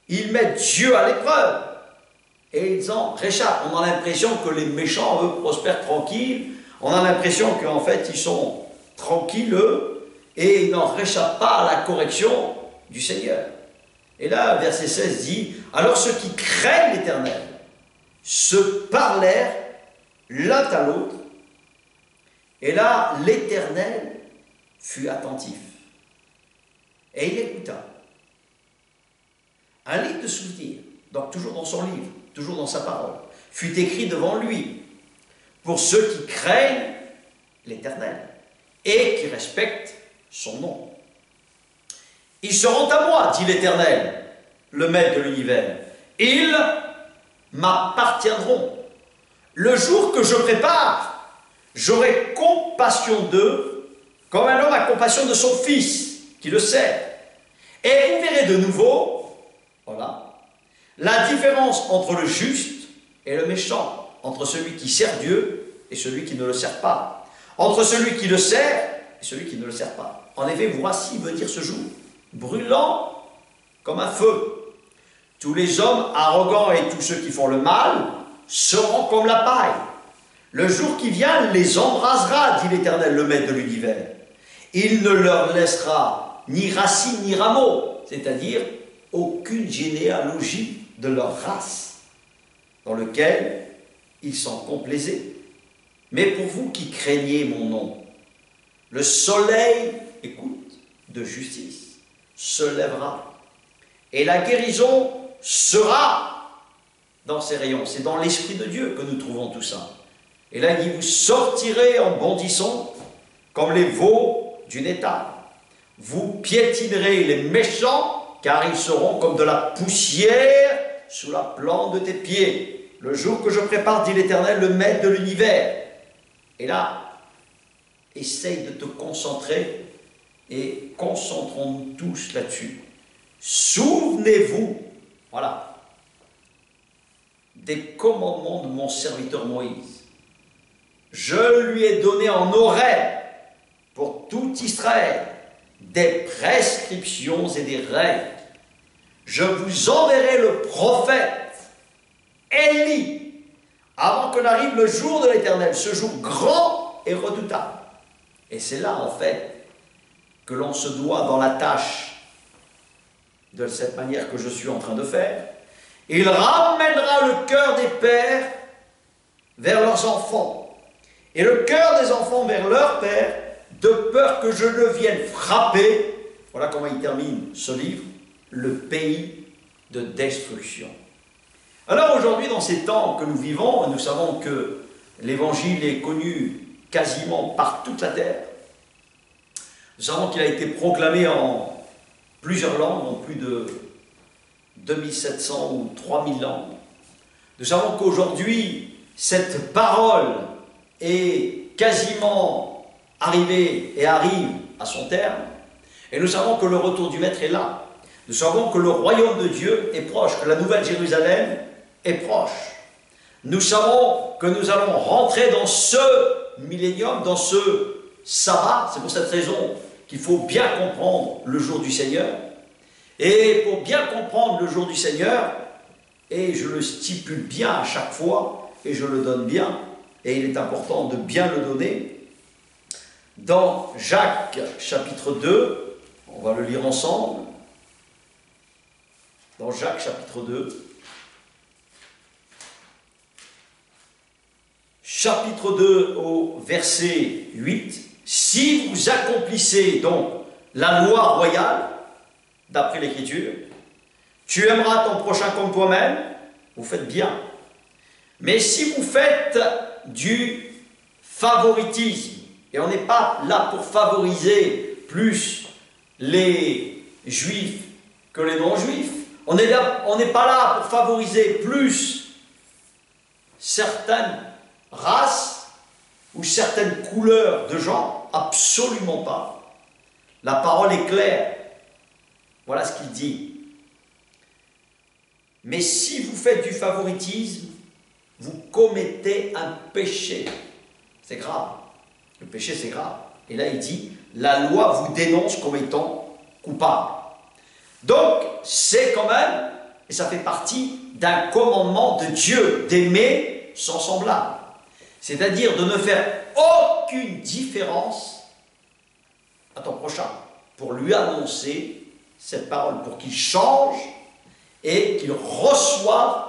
Ils mettent Dieu à l'épreuve. Et ils en réchappent. On a l'impression que les méchants, eux, prospèrent tranquilles. On a l'impression qu'en fait, ils sont tranquilles, eux, et ils n'en réchappent pas à la correction du Seigneur. Et là, verset 16 dit, alors ceux qui craignent l'Éternel se parlèrent l'un à l'autre, et là, l'Éternel fut attentif, et il écouta. Un livre de souvenirs, donc toujours dans son livre, toujours dans sa parole, fut écrit devant lui, pour ceux qui craignent l'Éternel, et qui respectent son nom. Ils seront à moi, dit l'Éternel, le maître de l'univers. Ils m'appartiendront. Le jour que je prépare, j'aurai compassion d'eux, comme un homme a compassion de son fils, qui le sert. Et vous verrez de nouveau, voilà, la différence entre le juste et le méchant, entre celui qui sert Dieu et celui qui ne le sert pas, entre celui qui le sert et celui qui ne le sert pas. En effet, voici veut dire ce jour, brûlant comme un feu. Tous les hommes arrogants et tous ceux qui font le mal seront comme la paille. Le jour qui vient les embrasera, dit l'Éternel, le Maître de l'univers. Il ne leur laissera ni racine ni rameau, c'est-à-dire aucune généalogie de leur race, dans lequel ils s'en complaisaient. Mais pour vous qui craignez mon nom, le soleil, écoute, de justice se lèvera, et la guérison sera dans ses rayons. C'est dans l'Esprit de Dieu que nous trouvons tout ça. Et là, il dit, vous sortirez en bondissant comme les veaux d'une étable. Vous piétinerez les méchants, car ils seront comme de la poussière sous la plante de tes pieds. Le jour que je prépare, dit l'Éternel, le Maître de l'univers. Et là, essaye de te concentrer et concentrons-nous tous là-dessus. Souvenez-vous, voilà, des commandements de mon serviteur Moïse. Je lui ai donné en Horeb pour tout Israël des prescriptions et des règles. Je vous enverrai le prophète Élie avant que n'arrive le jour de l'Éternel, ce jour grand et redoutable. Et c'est là, en fait, que l'on se doit dans la tâche de cette manière que je suis en train de faire. Il ramènera le cœur des pères vers leurs enfants, et le cœur des enfants vers leurs pères, de peur que je ne vienne frapper, voilà comment il termine ce livre, le pays de destruction. Alors aujourd'hui, dans ces temps que nous vivons, nous savons que l'évangile est connu quasiment par toute la terre. Nous savons qu'il a été proclamé en plusieurs langues, en plus de 2700 ou 3000 langues. Nous savons qu'aujourd'hui, cette parole est quasiment arrivée et arrive à son terme. Et nous savons que le retour du Maître est là. Nous savons que le royaume de Dieu est proche, que la nouvelle Jérusalem est proche. Nous savons que nous allons rentrer dans ce millénium, dans ce sabbat. C'est pour cette raison qu'il faut bien comprendre le jour du Seigneur. Et pour bien comprendre le jour du Seigneur, et je le stipule bien à chaque fois, et je le donne bien, et il est important de bien le donner, dans Jacques chapitre 2, on va le lire ensemble, dans Jacques chapitre 2, chapitre 2 au verset 8, si vous accomplissez donc la loi royale, d'après l'Écriture, tu aimeras ton prochain comme toi-même, vous faites bien. Mais si vous faites du favoritisme, et on n'est pas là pour favoriser plus les juifs que les non-juifs, on n'est pas là pour favoriser plus certaines races ou certaines couleurs de gens, absolument pas. La parole est claire. Voilà ce qu'il dit. Mais si vous faites du favoritisme, vous commettez un péché. C'est grave. Le péché, c'est grave. Et là, il dit, la loi vous dénonce comme étant coupable. Donc, c'est quand même, et ça fait partie d'un commandement de Dieu, d'aimer son semblable. C'est-à-dire de ne faire aucune différence à ton prochain, pour lui annoncer cette parole, pour qu'il change et qu'il reçoive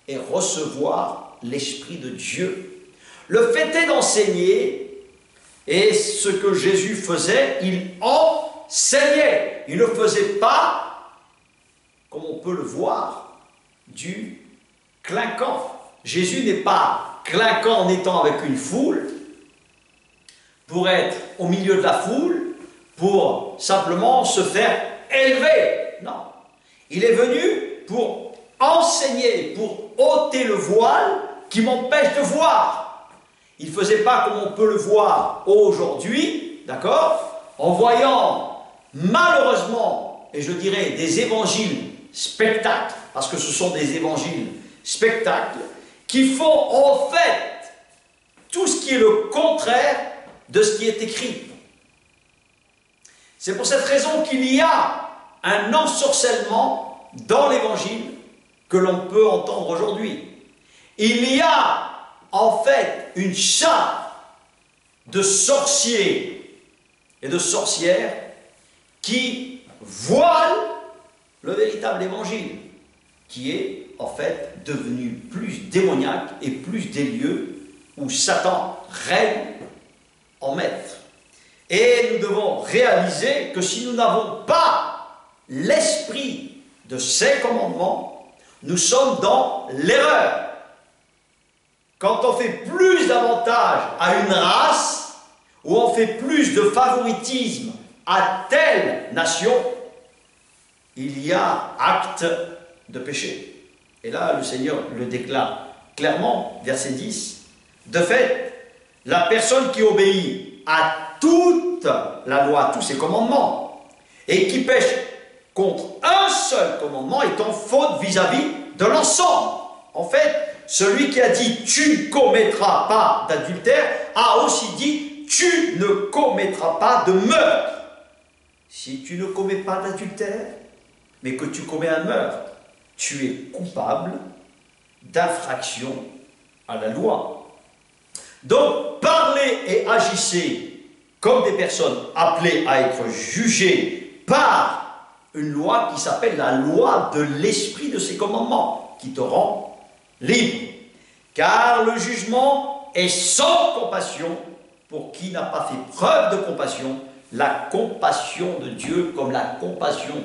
et recevoir l'Esprit de Dieu. Le fait est d'enseigner, et ce que Jésus faisait, il enseignait. Il ne faisait pas, comme on peut le voir, du clinquant. Jésus n'est pas clinquant en étant avec une foule, pour être au milieu de la foule, pour simplement se faire élever. Non. Il est venu pour enseigner, pour ôter le voile qui m'empêche de voir. Il ne faisait pas comme on peut le voir aujourd'hui, d'accord, en voyant malheureusement, et je dirais des évangiles spectacles, parce que ce sont des évangiles spectacles, qui font en fait tout ce qui est le contraire de ce qui est écrit. C'est pour cette raison qu'il y a un ensorcellement dans l'Évangile que l'on peut entendre aujourd'hui. Il y a en fait une chasse de sorciers et de sorcières qui voilent le véritable Évangile, qui est en fait devenu plus démoniaque et plus des lieux où Satan règne en maître. Et nous devons réaliser que si nous n'avons pas l'esprit de ces commandements, nous sommes dans l'erreur. Quand on fait plus d'avantages à une race, ou on fait plus de favoritisme à telle nation, il y a acte de péché. Et là, le Seigneur le déclare clairement, verset 10. De fait, la personne qui obéit à toute la loi, à tous ses commandements, et qui pêche contre un seul commandement est en faute vis-à-vis de l'ensemble. En fait, celui qui a dit « tu ne commettras pas d'adultère » a aussi dit « tu ne commettras pas de meurtre ». Si tu ne commets pas d'adultère, mais que tu commets un meurtre, tu es coupable d'infraction à la loi. Donc, parlez et agissez comme des personnes appelées à être jugées par une loi qui s'appelle la loi de l'esprit de ses commandements, qui te rend libre. Car le jugement est sans compassion pour qui n'a pas fait preuve de compassion. La compassion de Dieu, comme la compassion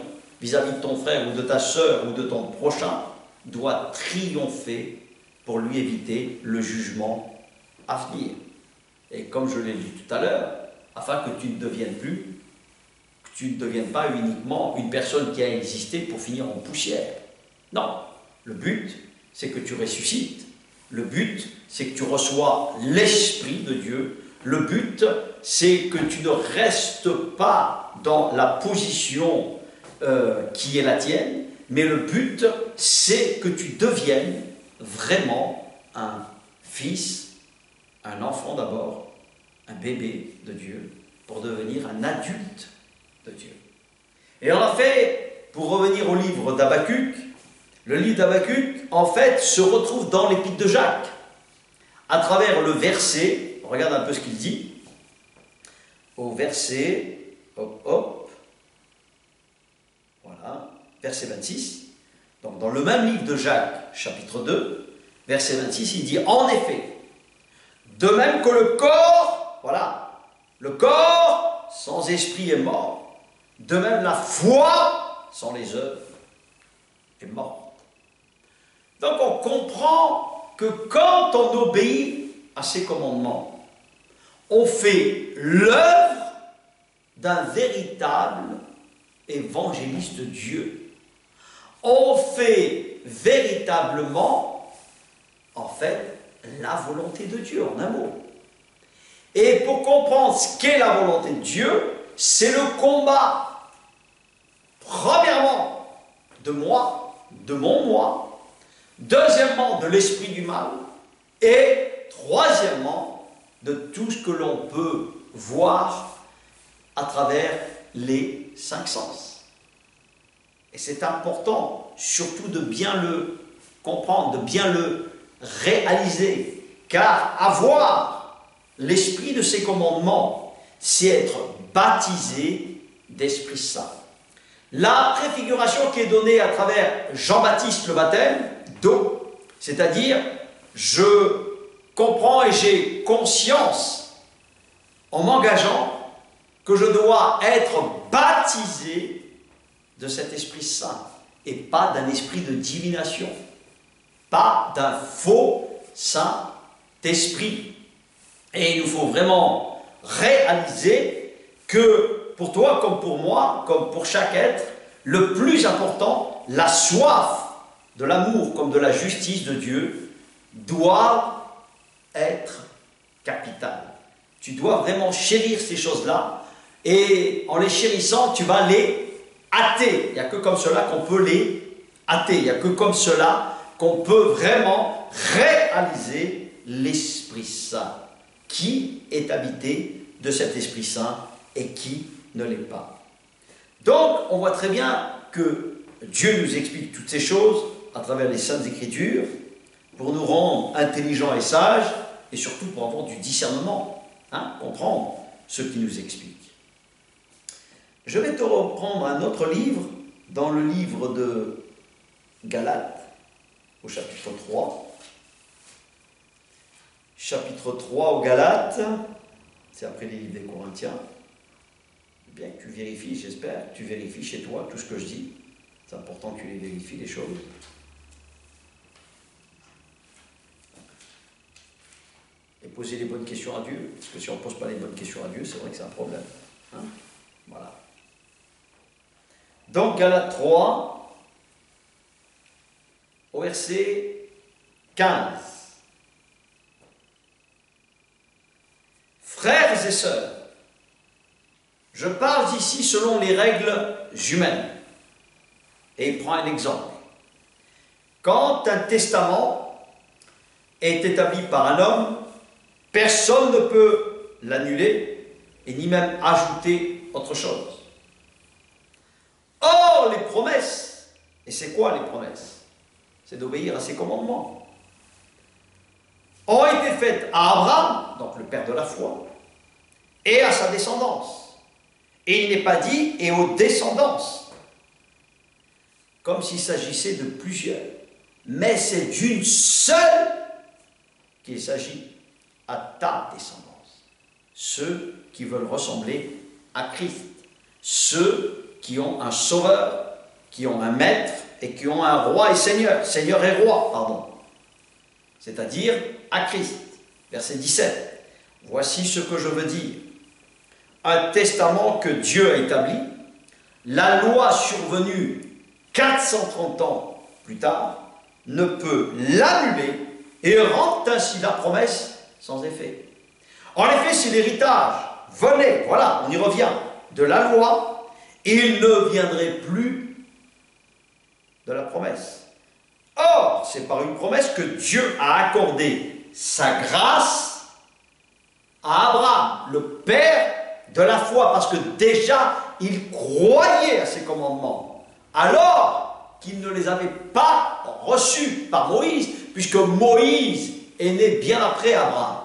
vis-à-vis de ton frère ou de ta sœur ou de ton prochain, doit triompher pour lui éviter le jugement à venir. Et comme je l'ai dit tout à l'heure, afin que tu ne deviennes plus, que tu ne deviennes pas uniquement une personne qui a existé pour finir en poussière. Non, le but, c'est que tu ressuscites. Le but, c'est que tu reçois l'Esprit de Dieu. Le but, c'est que tu ne restes pas dans la position qui est la tienne, mais le but, c'est que tu deviennes vraiment un fils, un enfant d'abord, un bébé de Dieu, pour devenir un adulte de Dieu. Et en fait, pour revenir au livre d'Habakkuk, le livre d'Habakkuk, en fait, se retrouve dans l'épître de Jacques, à travers le verset, on regarde un peu ce qu'il dit, au verset, voilà, verset 26, donc dans le même livre de Jacques, chapitre 2, verset 26, il dit, en effet, de même que le corps, voilà, le corps sans esprit est mort, de même la foi sans les œuvres est morte. Donc on comprend que quand on obéit à ces commandements, on fait l'œuvre d'un véritable évangéliste de Dieu. On fait véritablement, en fait, la volonté de Dieu, en un mot. Et pour comprendre ce qu'est la volonté de Dieu, c'est le combat, premièrement, de moi, de mon moi, deuxièmement, de l'esprit du mal, et troisièmement, de tout ce que l'on peut voir à travers les 5 sens. Et c'est important, surtout de bien le comprendre, de bien le réaliser, car avoir l'esprit de ses commandements, c'est être baptisé d'Esprit Saint. La préfiguration qui est donnée à travers Jean-Baptiste le baptême d'eau, c'est-à-dire je comprends et j'ai conscience en m'engageant que je dois être baptisé de cet Esprit Saint et pas d'un esprit de divination, pas d'un faux Saint-Esprit. Et il nous faut vraiment réaliser que pour toi comme pour moi, comme pour chaque être, le plus important, la soif de l'amour comme de la justice de Dieu doit être capitale. Tu dois vraiment chérir ces choses-là et en les chérissant, tu vas les hâter. Il n'y a que comme cela qu'on peut les hâter. Il n'y a que comme cela qu'on peut vraiment réaliser l'Esprit Saint. Qui est habité de cet Esprit Saint et qui ne l'est pas. Donc, on voit très bien que Dieu nous explique toutes ces choses à travers les Saintes Écritures pour nous rendre intelligents et sages et surtout pour avoir du discernement, comprendre ce qu'il nous explique. Je vais te reprendre un autre livre dans le livre de Galates au chapitre 3. Chapitre 3 aux Galates, c'est après les livres des Corinthiens. Bien que tu vérifies, j'espère, que tu vérifies chez toi tout ce que je dis. C'est important que tu les vérifies, les choses. Et poser les bonnes questions à Dieu. Parce que si on ne pose pas les bonnes questions à Dieu, c'est vrai que c'est un problème. Voilà. Donc, Galates 3, au verset 15. Frères et sœurs, je parle ici selon les règles humaines. Et il prend un exemple. Quand un testament est établi par un homme, personne ne peut l'annuler et ni même ajouter autre chose. Or, les promesses, et c'est quoi les promesses? C'est d'obéir à ses commandements, ont été faites à Abraham, donc le père de la foi, et à sa descendance. Et il n'est pas dit « et aux descendances », comme s'il s'agissait de plusieurs. Mais c'est d'une seule qu'il s'agit, à ta descendance. Ceux qui veulent ressembler à Christ. Ceux qui ont un sauveur, qui ont un maître et qui ont un roi et seigneur. Seigneur et roi, pardon. C'est-à-dire à Christ. Verset 17. Voici ce que je veux dire. Un testament que Dieu a établi, la loi survenue 430 ans plus tard, ne peut l'annuler et rendre ainsi la promesse sans effet. En effet, si l'héritage venait, voilà, on y revient, de la loi, il ne viendrait plus de la promesse. Or, c'est par une promesse que Dieu a accordé sa grâce à Abraham, le père de la foi, parce que déjà, il croyait à ses commandements, alors qu'il ne les avait pas reçus par Moïse, puisque Moïse est né bien après Abraham.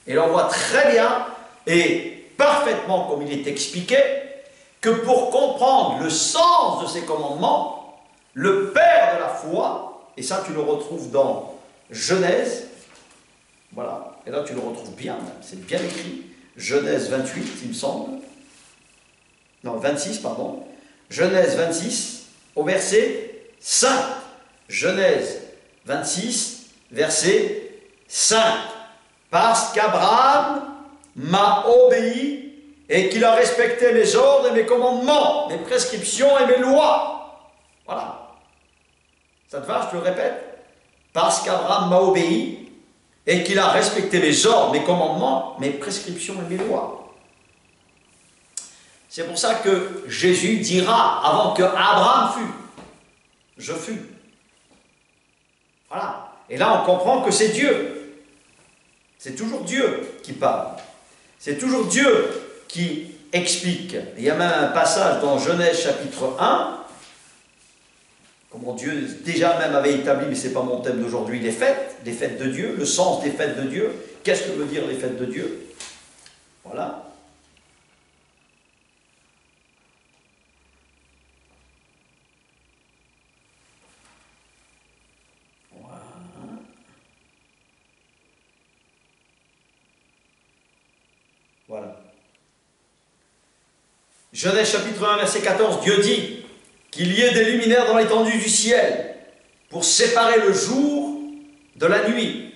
Et l'on voit très bien, et parfaitement comme il est expliqué, que pour comprendre le sens de ces commandements, le père de la foi, et ça tu le retrouves dans Genèse, voilà, et là tu le retrouves bien, c'est bien écrit, Genèse 28, il me semble, non, 26, pardon, Genèse 26, au verset 5, Genèse 26, verset 5, parce qu'Abraham m'a obéi et qu'il a respecté mes ordres et mes commandements, mes prescriptions et mes lois. Voilà. Ça te va, je te le répète? Parce qu'Abraham m'a obéi et qu'il a respecté mes ordres, mes commandements, mes prescriptions et mes lois. C'est pour ça que Jésus dira, avant que Abraham fût, je fus. Voilà. Et là, on comprend que c'est Dieu. C'est toujours Dieu qui parle. C'est toujours Dieu qui explique. Il y a même un passage dans Genèse chapitre 1, comment Dieu déjà même avait établi, mais ce n'est pas mon thème d'aujourd'hui, les fêtes de Dieu, le sens des fêtes de Dieu. Qu'est-ce que veut dire les fêtes de Dieu? Voilà. Voilà. Genèse chapitre 1, verset 14, Dieu dit qu'il y ait des luminaires dans l'étendue du ciel pour séparer le jour de la nuit.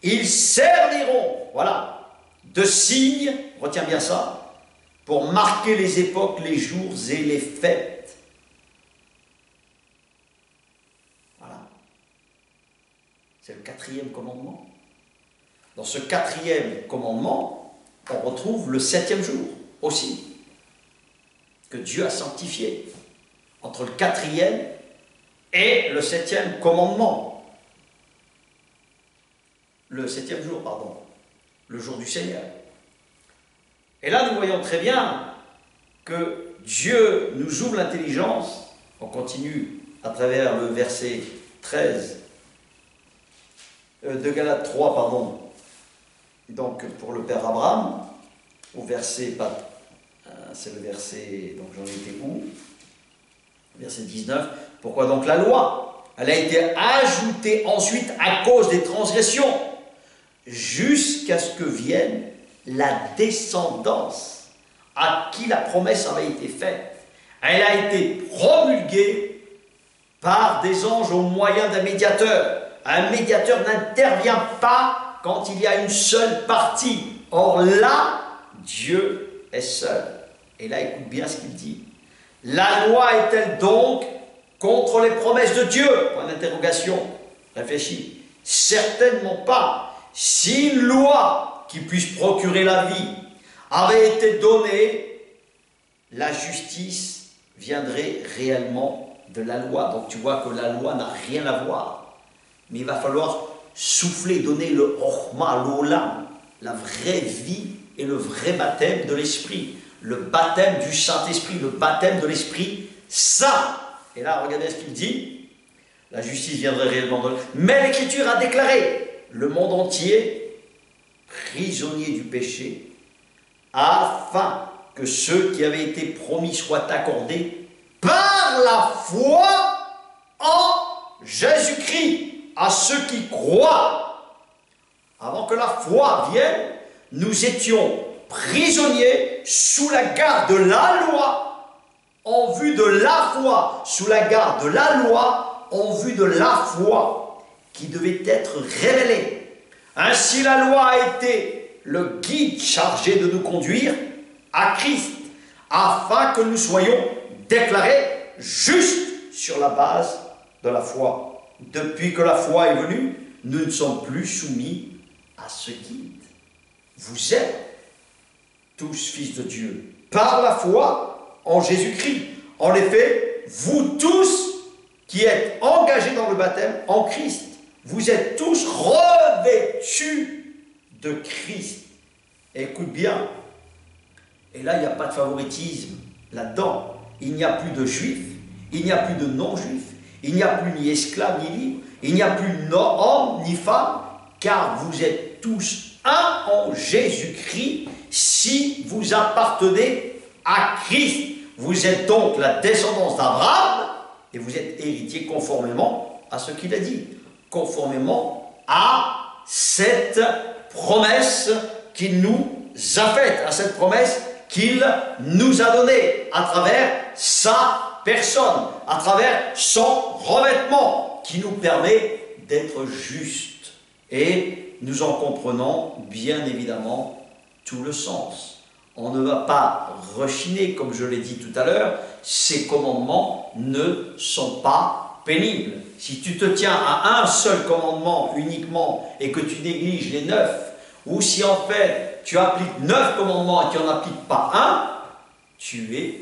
Ils serviront, voilà, de signes, retiens bien ça, pour marquer les époques, les jours et les fêtes. Voilà. C'est le 4e commandement. Dans ce 4e commandement, on retrouve le 7e jour aussi, que Dieu a sanctifié, entre le 4e et le 7e commandement. le septième jour, pardon, le jour du Seigneur. Et là, nous voyons très bien que Dieu nous ouvre l'intelligence. On continue à travers le verset 13 de Galates 3, pardon, donc pour le Père Abraham, au verset, c'est le verset, donc j'en étais où? Verset 19. Pourquoi donc la loi? Elle a été ajoutée ensuite à cause des transgressions, jusqu'à ce que vienne la descendance à qui la promesse avait été faite. Elle a été promulguée par des anges au moyen d'un médiateur. Un médiateur n'intervient pas quand il y a une seule partie. Or là, Dieu est seul. Et là, écoute bien ce qu'il dit. La loi est-elle donc contre les promesses de Dieu? Point d'interrogation. Réfléchis. Certainement pas. Si une loi qui puisse procurer la vie avait été donnée, la justice viendrait réellement de la loi. Donc tu vois que la loi n'a rien à voir. Mais il va falloir souffler, donner le orma, l'olam, la vraie vie et le vrai baptême de l'Esprit. Le baptême du Saint-Esprit, le baptême de l'Esprit Saint. Et là, regardez ce qu'il dit. La justice viendrait réellement de... Mais l'Écriture a déclaré le monde entier prisonnier du péché, afin que ceux qui avaient été promis soient accordés par la foi en Jésus-Christ à ceux qui croient. Avant que la foi vienne, nous étions prisonniers sous la garde de la loi, en vue de la foi, sous la garde de la loi, en vue de la foi qui devait être révélée. Ainsi la loi a été le guide chargé de nous conduire à Christ, afin que nous soyons déclarés justes sur la base de la foi. Depuis que la foi est venue, nous ne sommes plus soumis à ce guide. Vous êtes tous fils de Dieu, par la foi en Jésus-Christ. En effet, vous tous qui êtes engagés dans le baptême en Christ, vous êtes tous revêtus de Christ. Écoute bien, et là il n'y a pas de favoritisme là-dedans. Il n'y a plus de juifs, il n'y a plus de non-juifs, il n'y a plus ni esclaves ni libres, il n'y a plus ni homme ni femme, car vous êtes tous un en Jésus-Christ si vous appartenez à Christ. Vous êtes donc la descendance d'Abraham et vous êtes héritiers conformément à ce qu'il a dit, conformément à cette promesse qu'il nous a faite, à cette promesse qu'il nous a donnée à travers sa personne, à travers son revêtement qui nous permet d'être justes. Et nous en comprenons bien évidemment tout le sens. On ne va pas rechiner, comme je l'ai dit tout à l'heure, ces commandements ne sont pas pénibles. Si tu te tiens à un seul commandement uniquement et que tu négliges les 9, ou si en fait tu appliques 9 commandements et tu n'en appliques pas un, tu es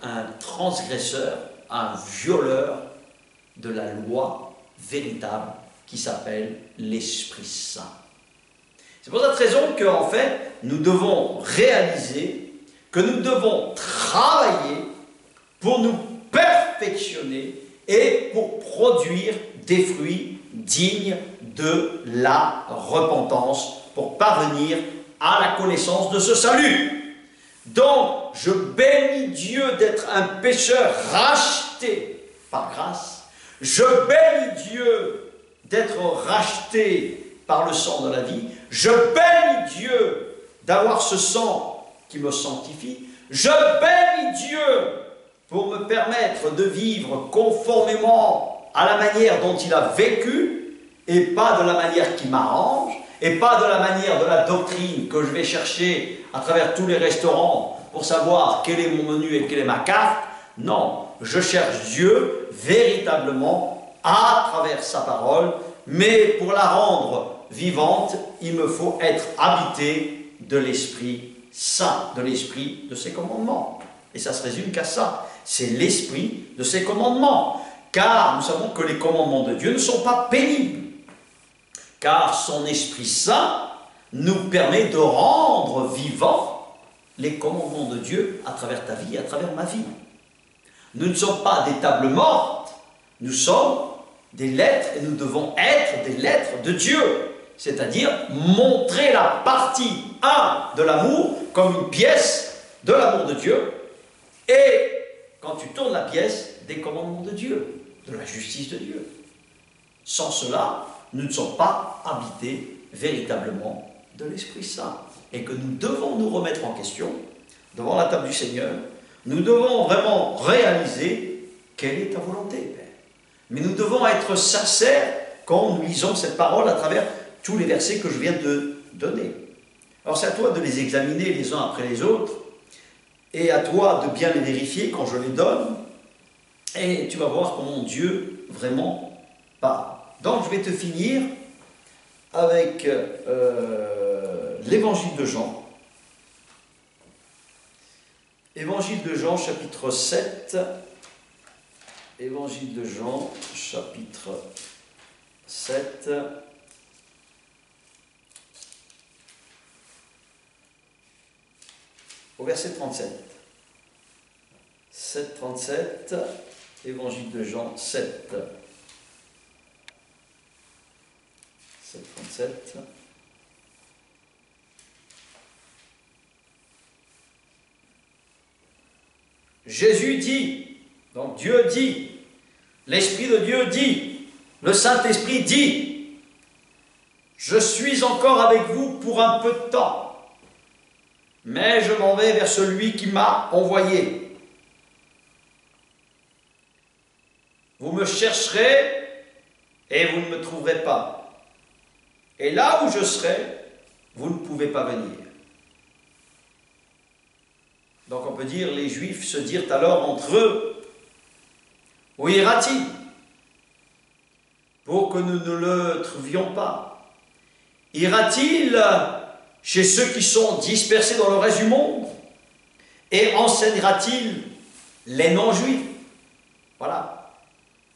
un transgresseur, un violeur de la loi véritable qui s'appelle l'Esprit Saint. C'est pour cette raison qu'en fait, nous devons réaliser que nous devons travailler pour nous perfectionner et pour produire des fruits dignes de la repentance, pour parvenir à la connaissance de ce salut. Donc, je bénis Dieu d'être un pécheur racheté par grâce. Je bénis Dieu d'être racheté par le sang de la vie. Je bénis Dieu d'avoir ce sang qui me sanctifie. Je bénis Dieu pour me permettre de vivre conformément à la manière dont il a vécu et pas de la manière qui m'arrange et pas de la manière de la doctrine que je vais chercher à travers tous les restaurants pour savoir quel est mon menu et quelle est ma carte. Non, je cherche Dieu véritablement à travers sa parole, mais pour la rendre vivante, il me faut être habité de l'Esprit Saint, de l'Esprit de ses commandements. Et ça se résume qu'à ça, c'est l'Esprit de ses commandements. Car nous savons que les commandements de Dieu ne sont pas pénibles. car son Esprit Saint nous permet de rendre vivants les commandements de Dieu à travers ta vie, à travers ma vie. Nous ne sommes pas des tables mortes, nous sommes des lettres et nous devons être des lettres de Dieu. C'est-à-dire montrer la partie 1 de l'amour comme une pièce de l'amour de Dieu. Et quand tu tournes la pièce, des commandements de Dieu, de la justice de Dieu. Sans cela, nous ne sommes pas habités véritablement de l'Esprit Saint. Et que nous devons nous remettre en question devant la table du Seigneur. Nous devons vraiment réaliser quelle est ta volonté, Père. Mais nous devons être sincères quand nous lisons cette parole à travers tous les versets que je viens de donner. Alors c'est à toi de les examiner les uns après les autres, et à toi de bien les vérifier quand je les donne, et tu vas voir comment Dieu vraiment parle. Donc je vais te finir avec l'évangile de Jean. Évangile de Jean, chapitre 7. Évangile de Jean, chapitre 7. Au verset 37. 7, 37. Évangile de Jean, 7. 7, 37. Jésus dit, donc Dieu dit, l'Esprit de Dieu dit, le Saint-Esprit dit, je suis encore avec vous pour un peu de temps, mais je m'en vais vers celui qui m'a envoyé. Vous me chercherez et vous ne me trouverez pas. Et là où je serai, vous ne pouvez pas venir. Donc on peut dire, les Juifs se dirent alors entre eux, où ira-t-il pour que nous ne le trouvions pas? Ira-t-il chez ceux qui sont dispersés dans le reste du monde? Et enseignera-t-il les non-juifs? Voilà.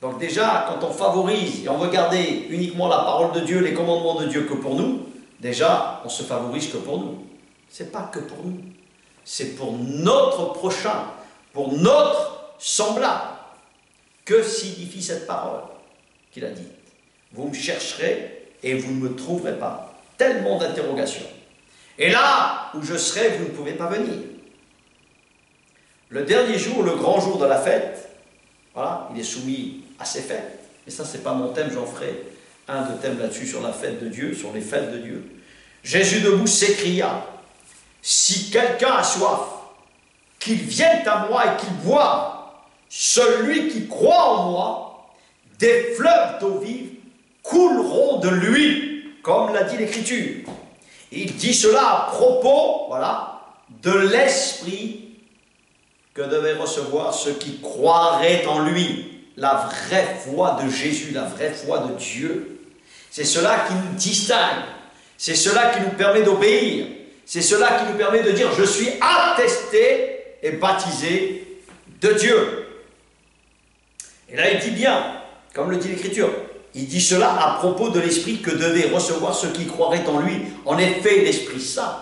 Donc déjà, quand on favorise et on veut garder uniquement la parole de Dieu, les commandements de Dieu que pour nous, déjà, on se favorise que pour nous. Ce n'est pas que pour nous. C'est pour notre prochain, pour notre semblable. Que signifie cette parole qu'il a dite? Vous me chercherez et vous ne me trouverez pas. Tellement d'interrogations. Et là où je serai, vous ne pouvez pas venir. Le dernier jour, le grand jour de la fête, voilà, il est soumis à ces fêtes. Et ça, ce n'est pas mon thème, j'en ferai un de thèmes là-dessus sur la fête de Dieu, sur les fêtes de Dieu. Jésus debout s'écria, si quelqu'un a soif, qu'il vienne à moi et qu'il boive. Celui qui croit en moi, des fleuves d'eau vive couleront de lui, comme l'a dit l'Écriture. Il dit cela à propos, voilà, de l'Esprit que devaient recevoir ceux qui croiraient en lui. La vraie foi de Jésus, la vraie foi de Dieu. C'est cela qui nous distingue. C'est cela qui nous permet d'obéir. C'est cela qui nous permet de dire « Je suis attesté et baptisé de Dieu ». Et là, il dit bien, comme le dit l'Écriture, il dit cela à propos de l'Esprit que devaient recevoir ceux qui croiraient en lui. En effet, l'Esprit Saint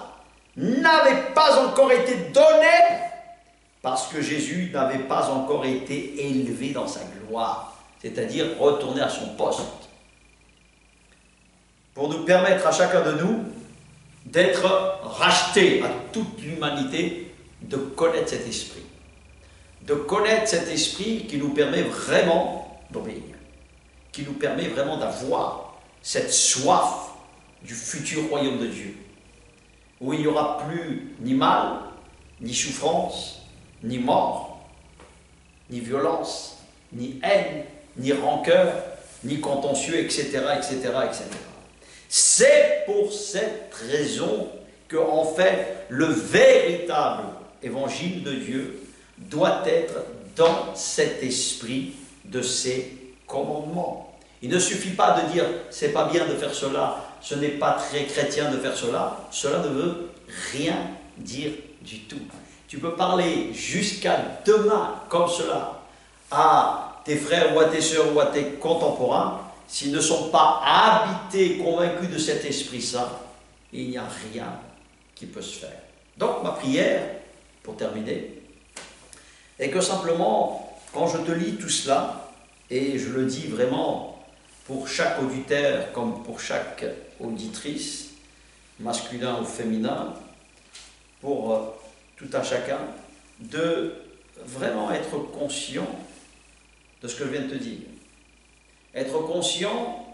n'avait pas encore été donné parce que Jésus n'avait pas encore été élevé dans sa gloire, c'est-à-dire retourné à son poste. Pour nous permettre à chacun de nous d'être rachetés à toute l'humanité, de connaître cet esprit. De connaître cet esprit qui nous permet vraiment d'obéir, qui nous permet vraiment d'avoir cette soif du futur royaume de Dieu, où il n'y aura plus ni mal, ni souffrance, ni mort, ni violence, ni haine, ni rancœur, ni contentieux, etc., etc., etc. C'est pour cette raison que, en fait, le véritable évangile de Dieu doit être dans cet esprit de ses commandements. Il ne suffit pas de dire « c'est pas bien de faire cela, ce n'est pas très chrétien de faire cela », cela ne veut rien dire du tout. Tu peux parler jusqu'à demain comme cela à tes frères ou à tes sœurs ou à tes contemporains, s'ils ne sont pas habités, convaincus de cet Esprit Saint, il n'y a rien qui peut se faire. Donc ma prière, pour terminer, est que simplement, quand je te lis tout cela, et je le dis vraiment pour chaque auditeur comme pour chaque auditrice, masculin ou féminin, pour tout un chacun, de vraiment être conscient de ce que je viens de te dire. Être conscient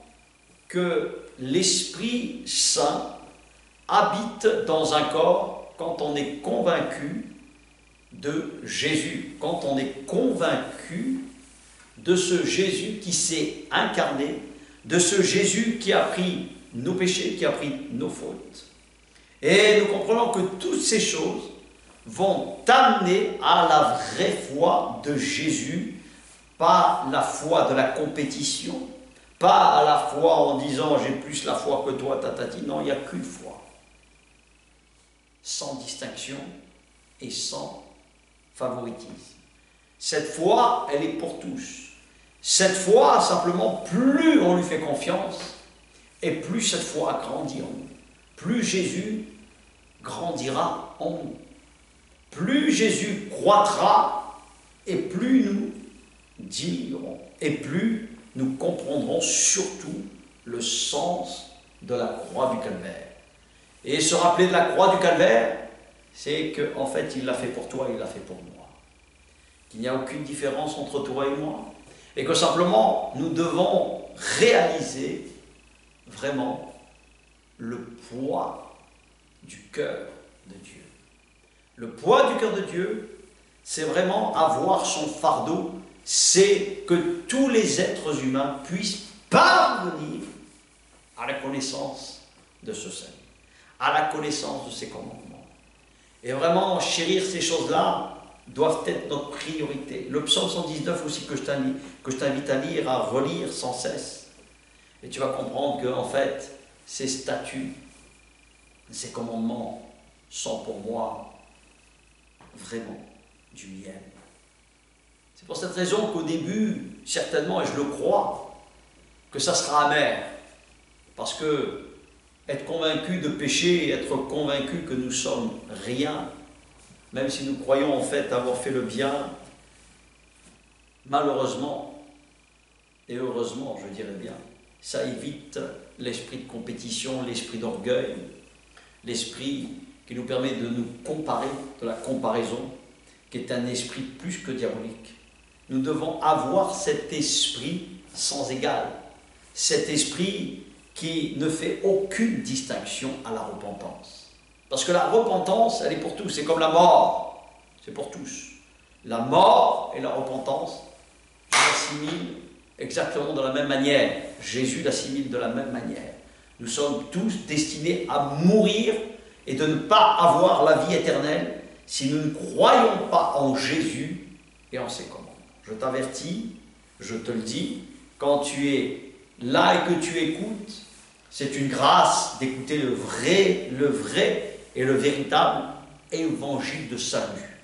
que l'Esprit Saint habite dans un corps quand on est convaincu de Jésus, quand on est convaincu de ce Jésus qui s'est incarné, de ce Jésus qui a pris nos péchés, qui a pris nos fautes. Et nous comprenons que toutes ces choses vont amener à la vraie foi de Jésus, pas la foi de la compétition, pas à la foi en disant j'ai plus la foi que toi, tatati. Non, il n'y a qu'une foi, sans distinction et sans favoritisme. Cette foi, elle est pour tous. Cette foi, simplement, plus on lui fait confiance, et plus cette foi grandit en nous. Plus Jésus grandira en nous. Plus Jésus croîtra, et plus nous diminuerons. Et plus nous comprendrons surtout le sens de la croix du calvaire. Et se rappeler de la croix du calvaire, c'est qu'en fait, il l'a fait pour toi, il l'a fait pour moi. Qu'il n'y a aucune différence entre toi et moi. Et que simplement, nous devons réaliser vraiment le poids du cœur de Dieu. Le poids du cœur de Dieu, c'est vraiment avoir son fardeau, c'est que tous les êtres humains puissent parvenir à la connaissance de ce Seigneur, à la connaissance de ses commandements. Et vraiment, chérir ces choses-là doivent être notre priorité. Le psaume 119 aussi que je t'invite à lire, à relire sans cesse. Et tu vas comprendre que, en fait, ces statuts, ces commandements sont pour moi vraiment du miel. C'est pour cette raison qu'au début, certainement, et je le crois, que ça sera amer. Parce que être convaincu de péché, être convaincu que nous sommes rien, même si nous croyons en fait avoir fait le bien, malheureusement, et heureusement, je dirais bien, ça évite l'esprit de compétition, l'esprit d'orgueil, l'esprit qui nous permet de nous comparer, de la comparaison, qui est un esprit plus que diabolique. Nous devons avoir cet esprit sans égal, cet esprit qui ne fait aucune distinction à la repentance. Parce que la repentance, elle est pour tous, c'est comme la mort, c'est pour tous. La mort et la repentance, je l'assimile exactement de la même manière. Jésus l'assimile de la même manière. Nous sommes tous destinés à mourir et de ne pas avoir la vie éternelle si nous ne croyons pas en Jésus et en ses commandes. Je t'avertis, je te le dis, quand tu es là et que tu écoutes, c'est une grâce d'écouter le vrai et le véritable évangile de salut.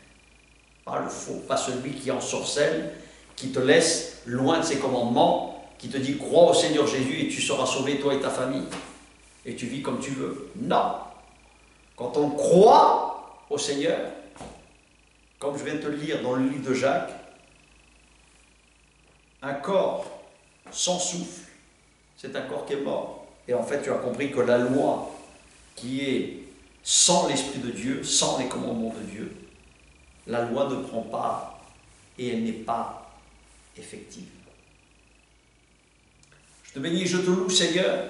Pas le faux, pas celui qui ensorcelle, qui te laisse loin de ses commandements, qui te dit crois au Seigneur Jésus et tu seras sauvé toi et ta famille. Et tu vis comme tu veux. Non. Quand on croit au Seigneur, comme je viens de te le lire dans le livre de Jacques, un corps sans souffle, c'est un corps qui est mort. Et en fait, tu as compris que la loi qui est sans l'Esprit de Dieu, sans les commandements de Dieu, la loi ne prend pas et elle n'est pas effective. Je te bénis, je te loue, Seigneur,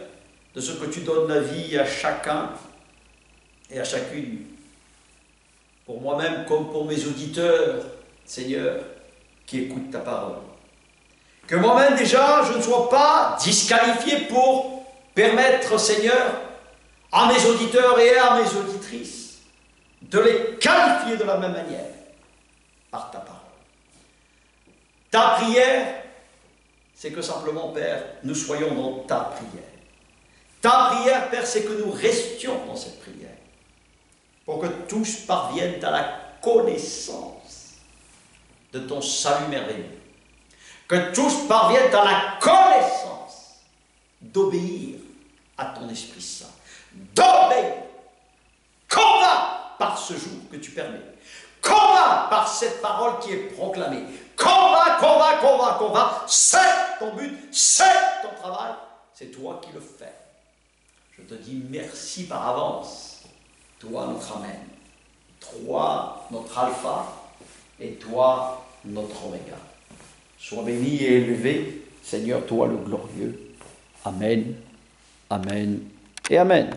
de ce que tu donnes la vie à chacun et à chacune. Pour moi-même comme pour mes auditeurs, Seigneur, qui écoutent ta parole. Que moi-même déjà, je ne sois pas disqualifié pour permettre, Seigneur, à mes auditeurs et à mes auditrices, de les qualifier de la même manière par ta parole. Ta prière, c'est que simplement, Père, nous soyons dans ta prière. Ta prière, Père, c'est que nous restions dans cette prière, pour que tous parviennent à la connaissance de ton salut merveilleux. Que tous parviennent à la connaissance d'obéir à ton Esprit Saint, d'obéir. Combat par ce jour que tu permets. Combat par cette parole qui est proclamée. Combat, combat, combat, combat. C'est ton but, c'est ton travail. C'est toi qui le fais. Je te dis merci par avance. Toi, notre Amen. Toi, notre Alpha. Et toi, notre Oméga. Sois béni et élevé, Seigneur, toi le glorieux. Amen, Amen et Amen.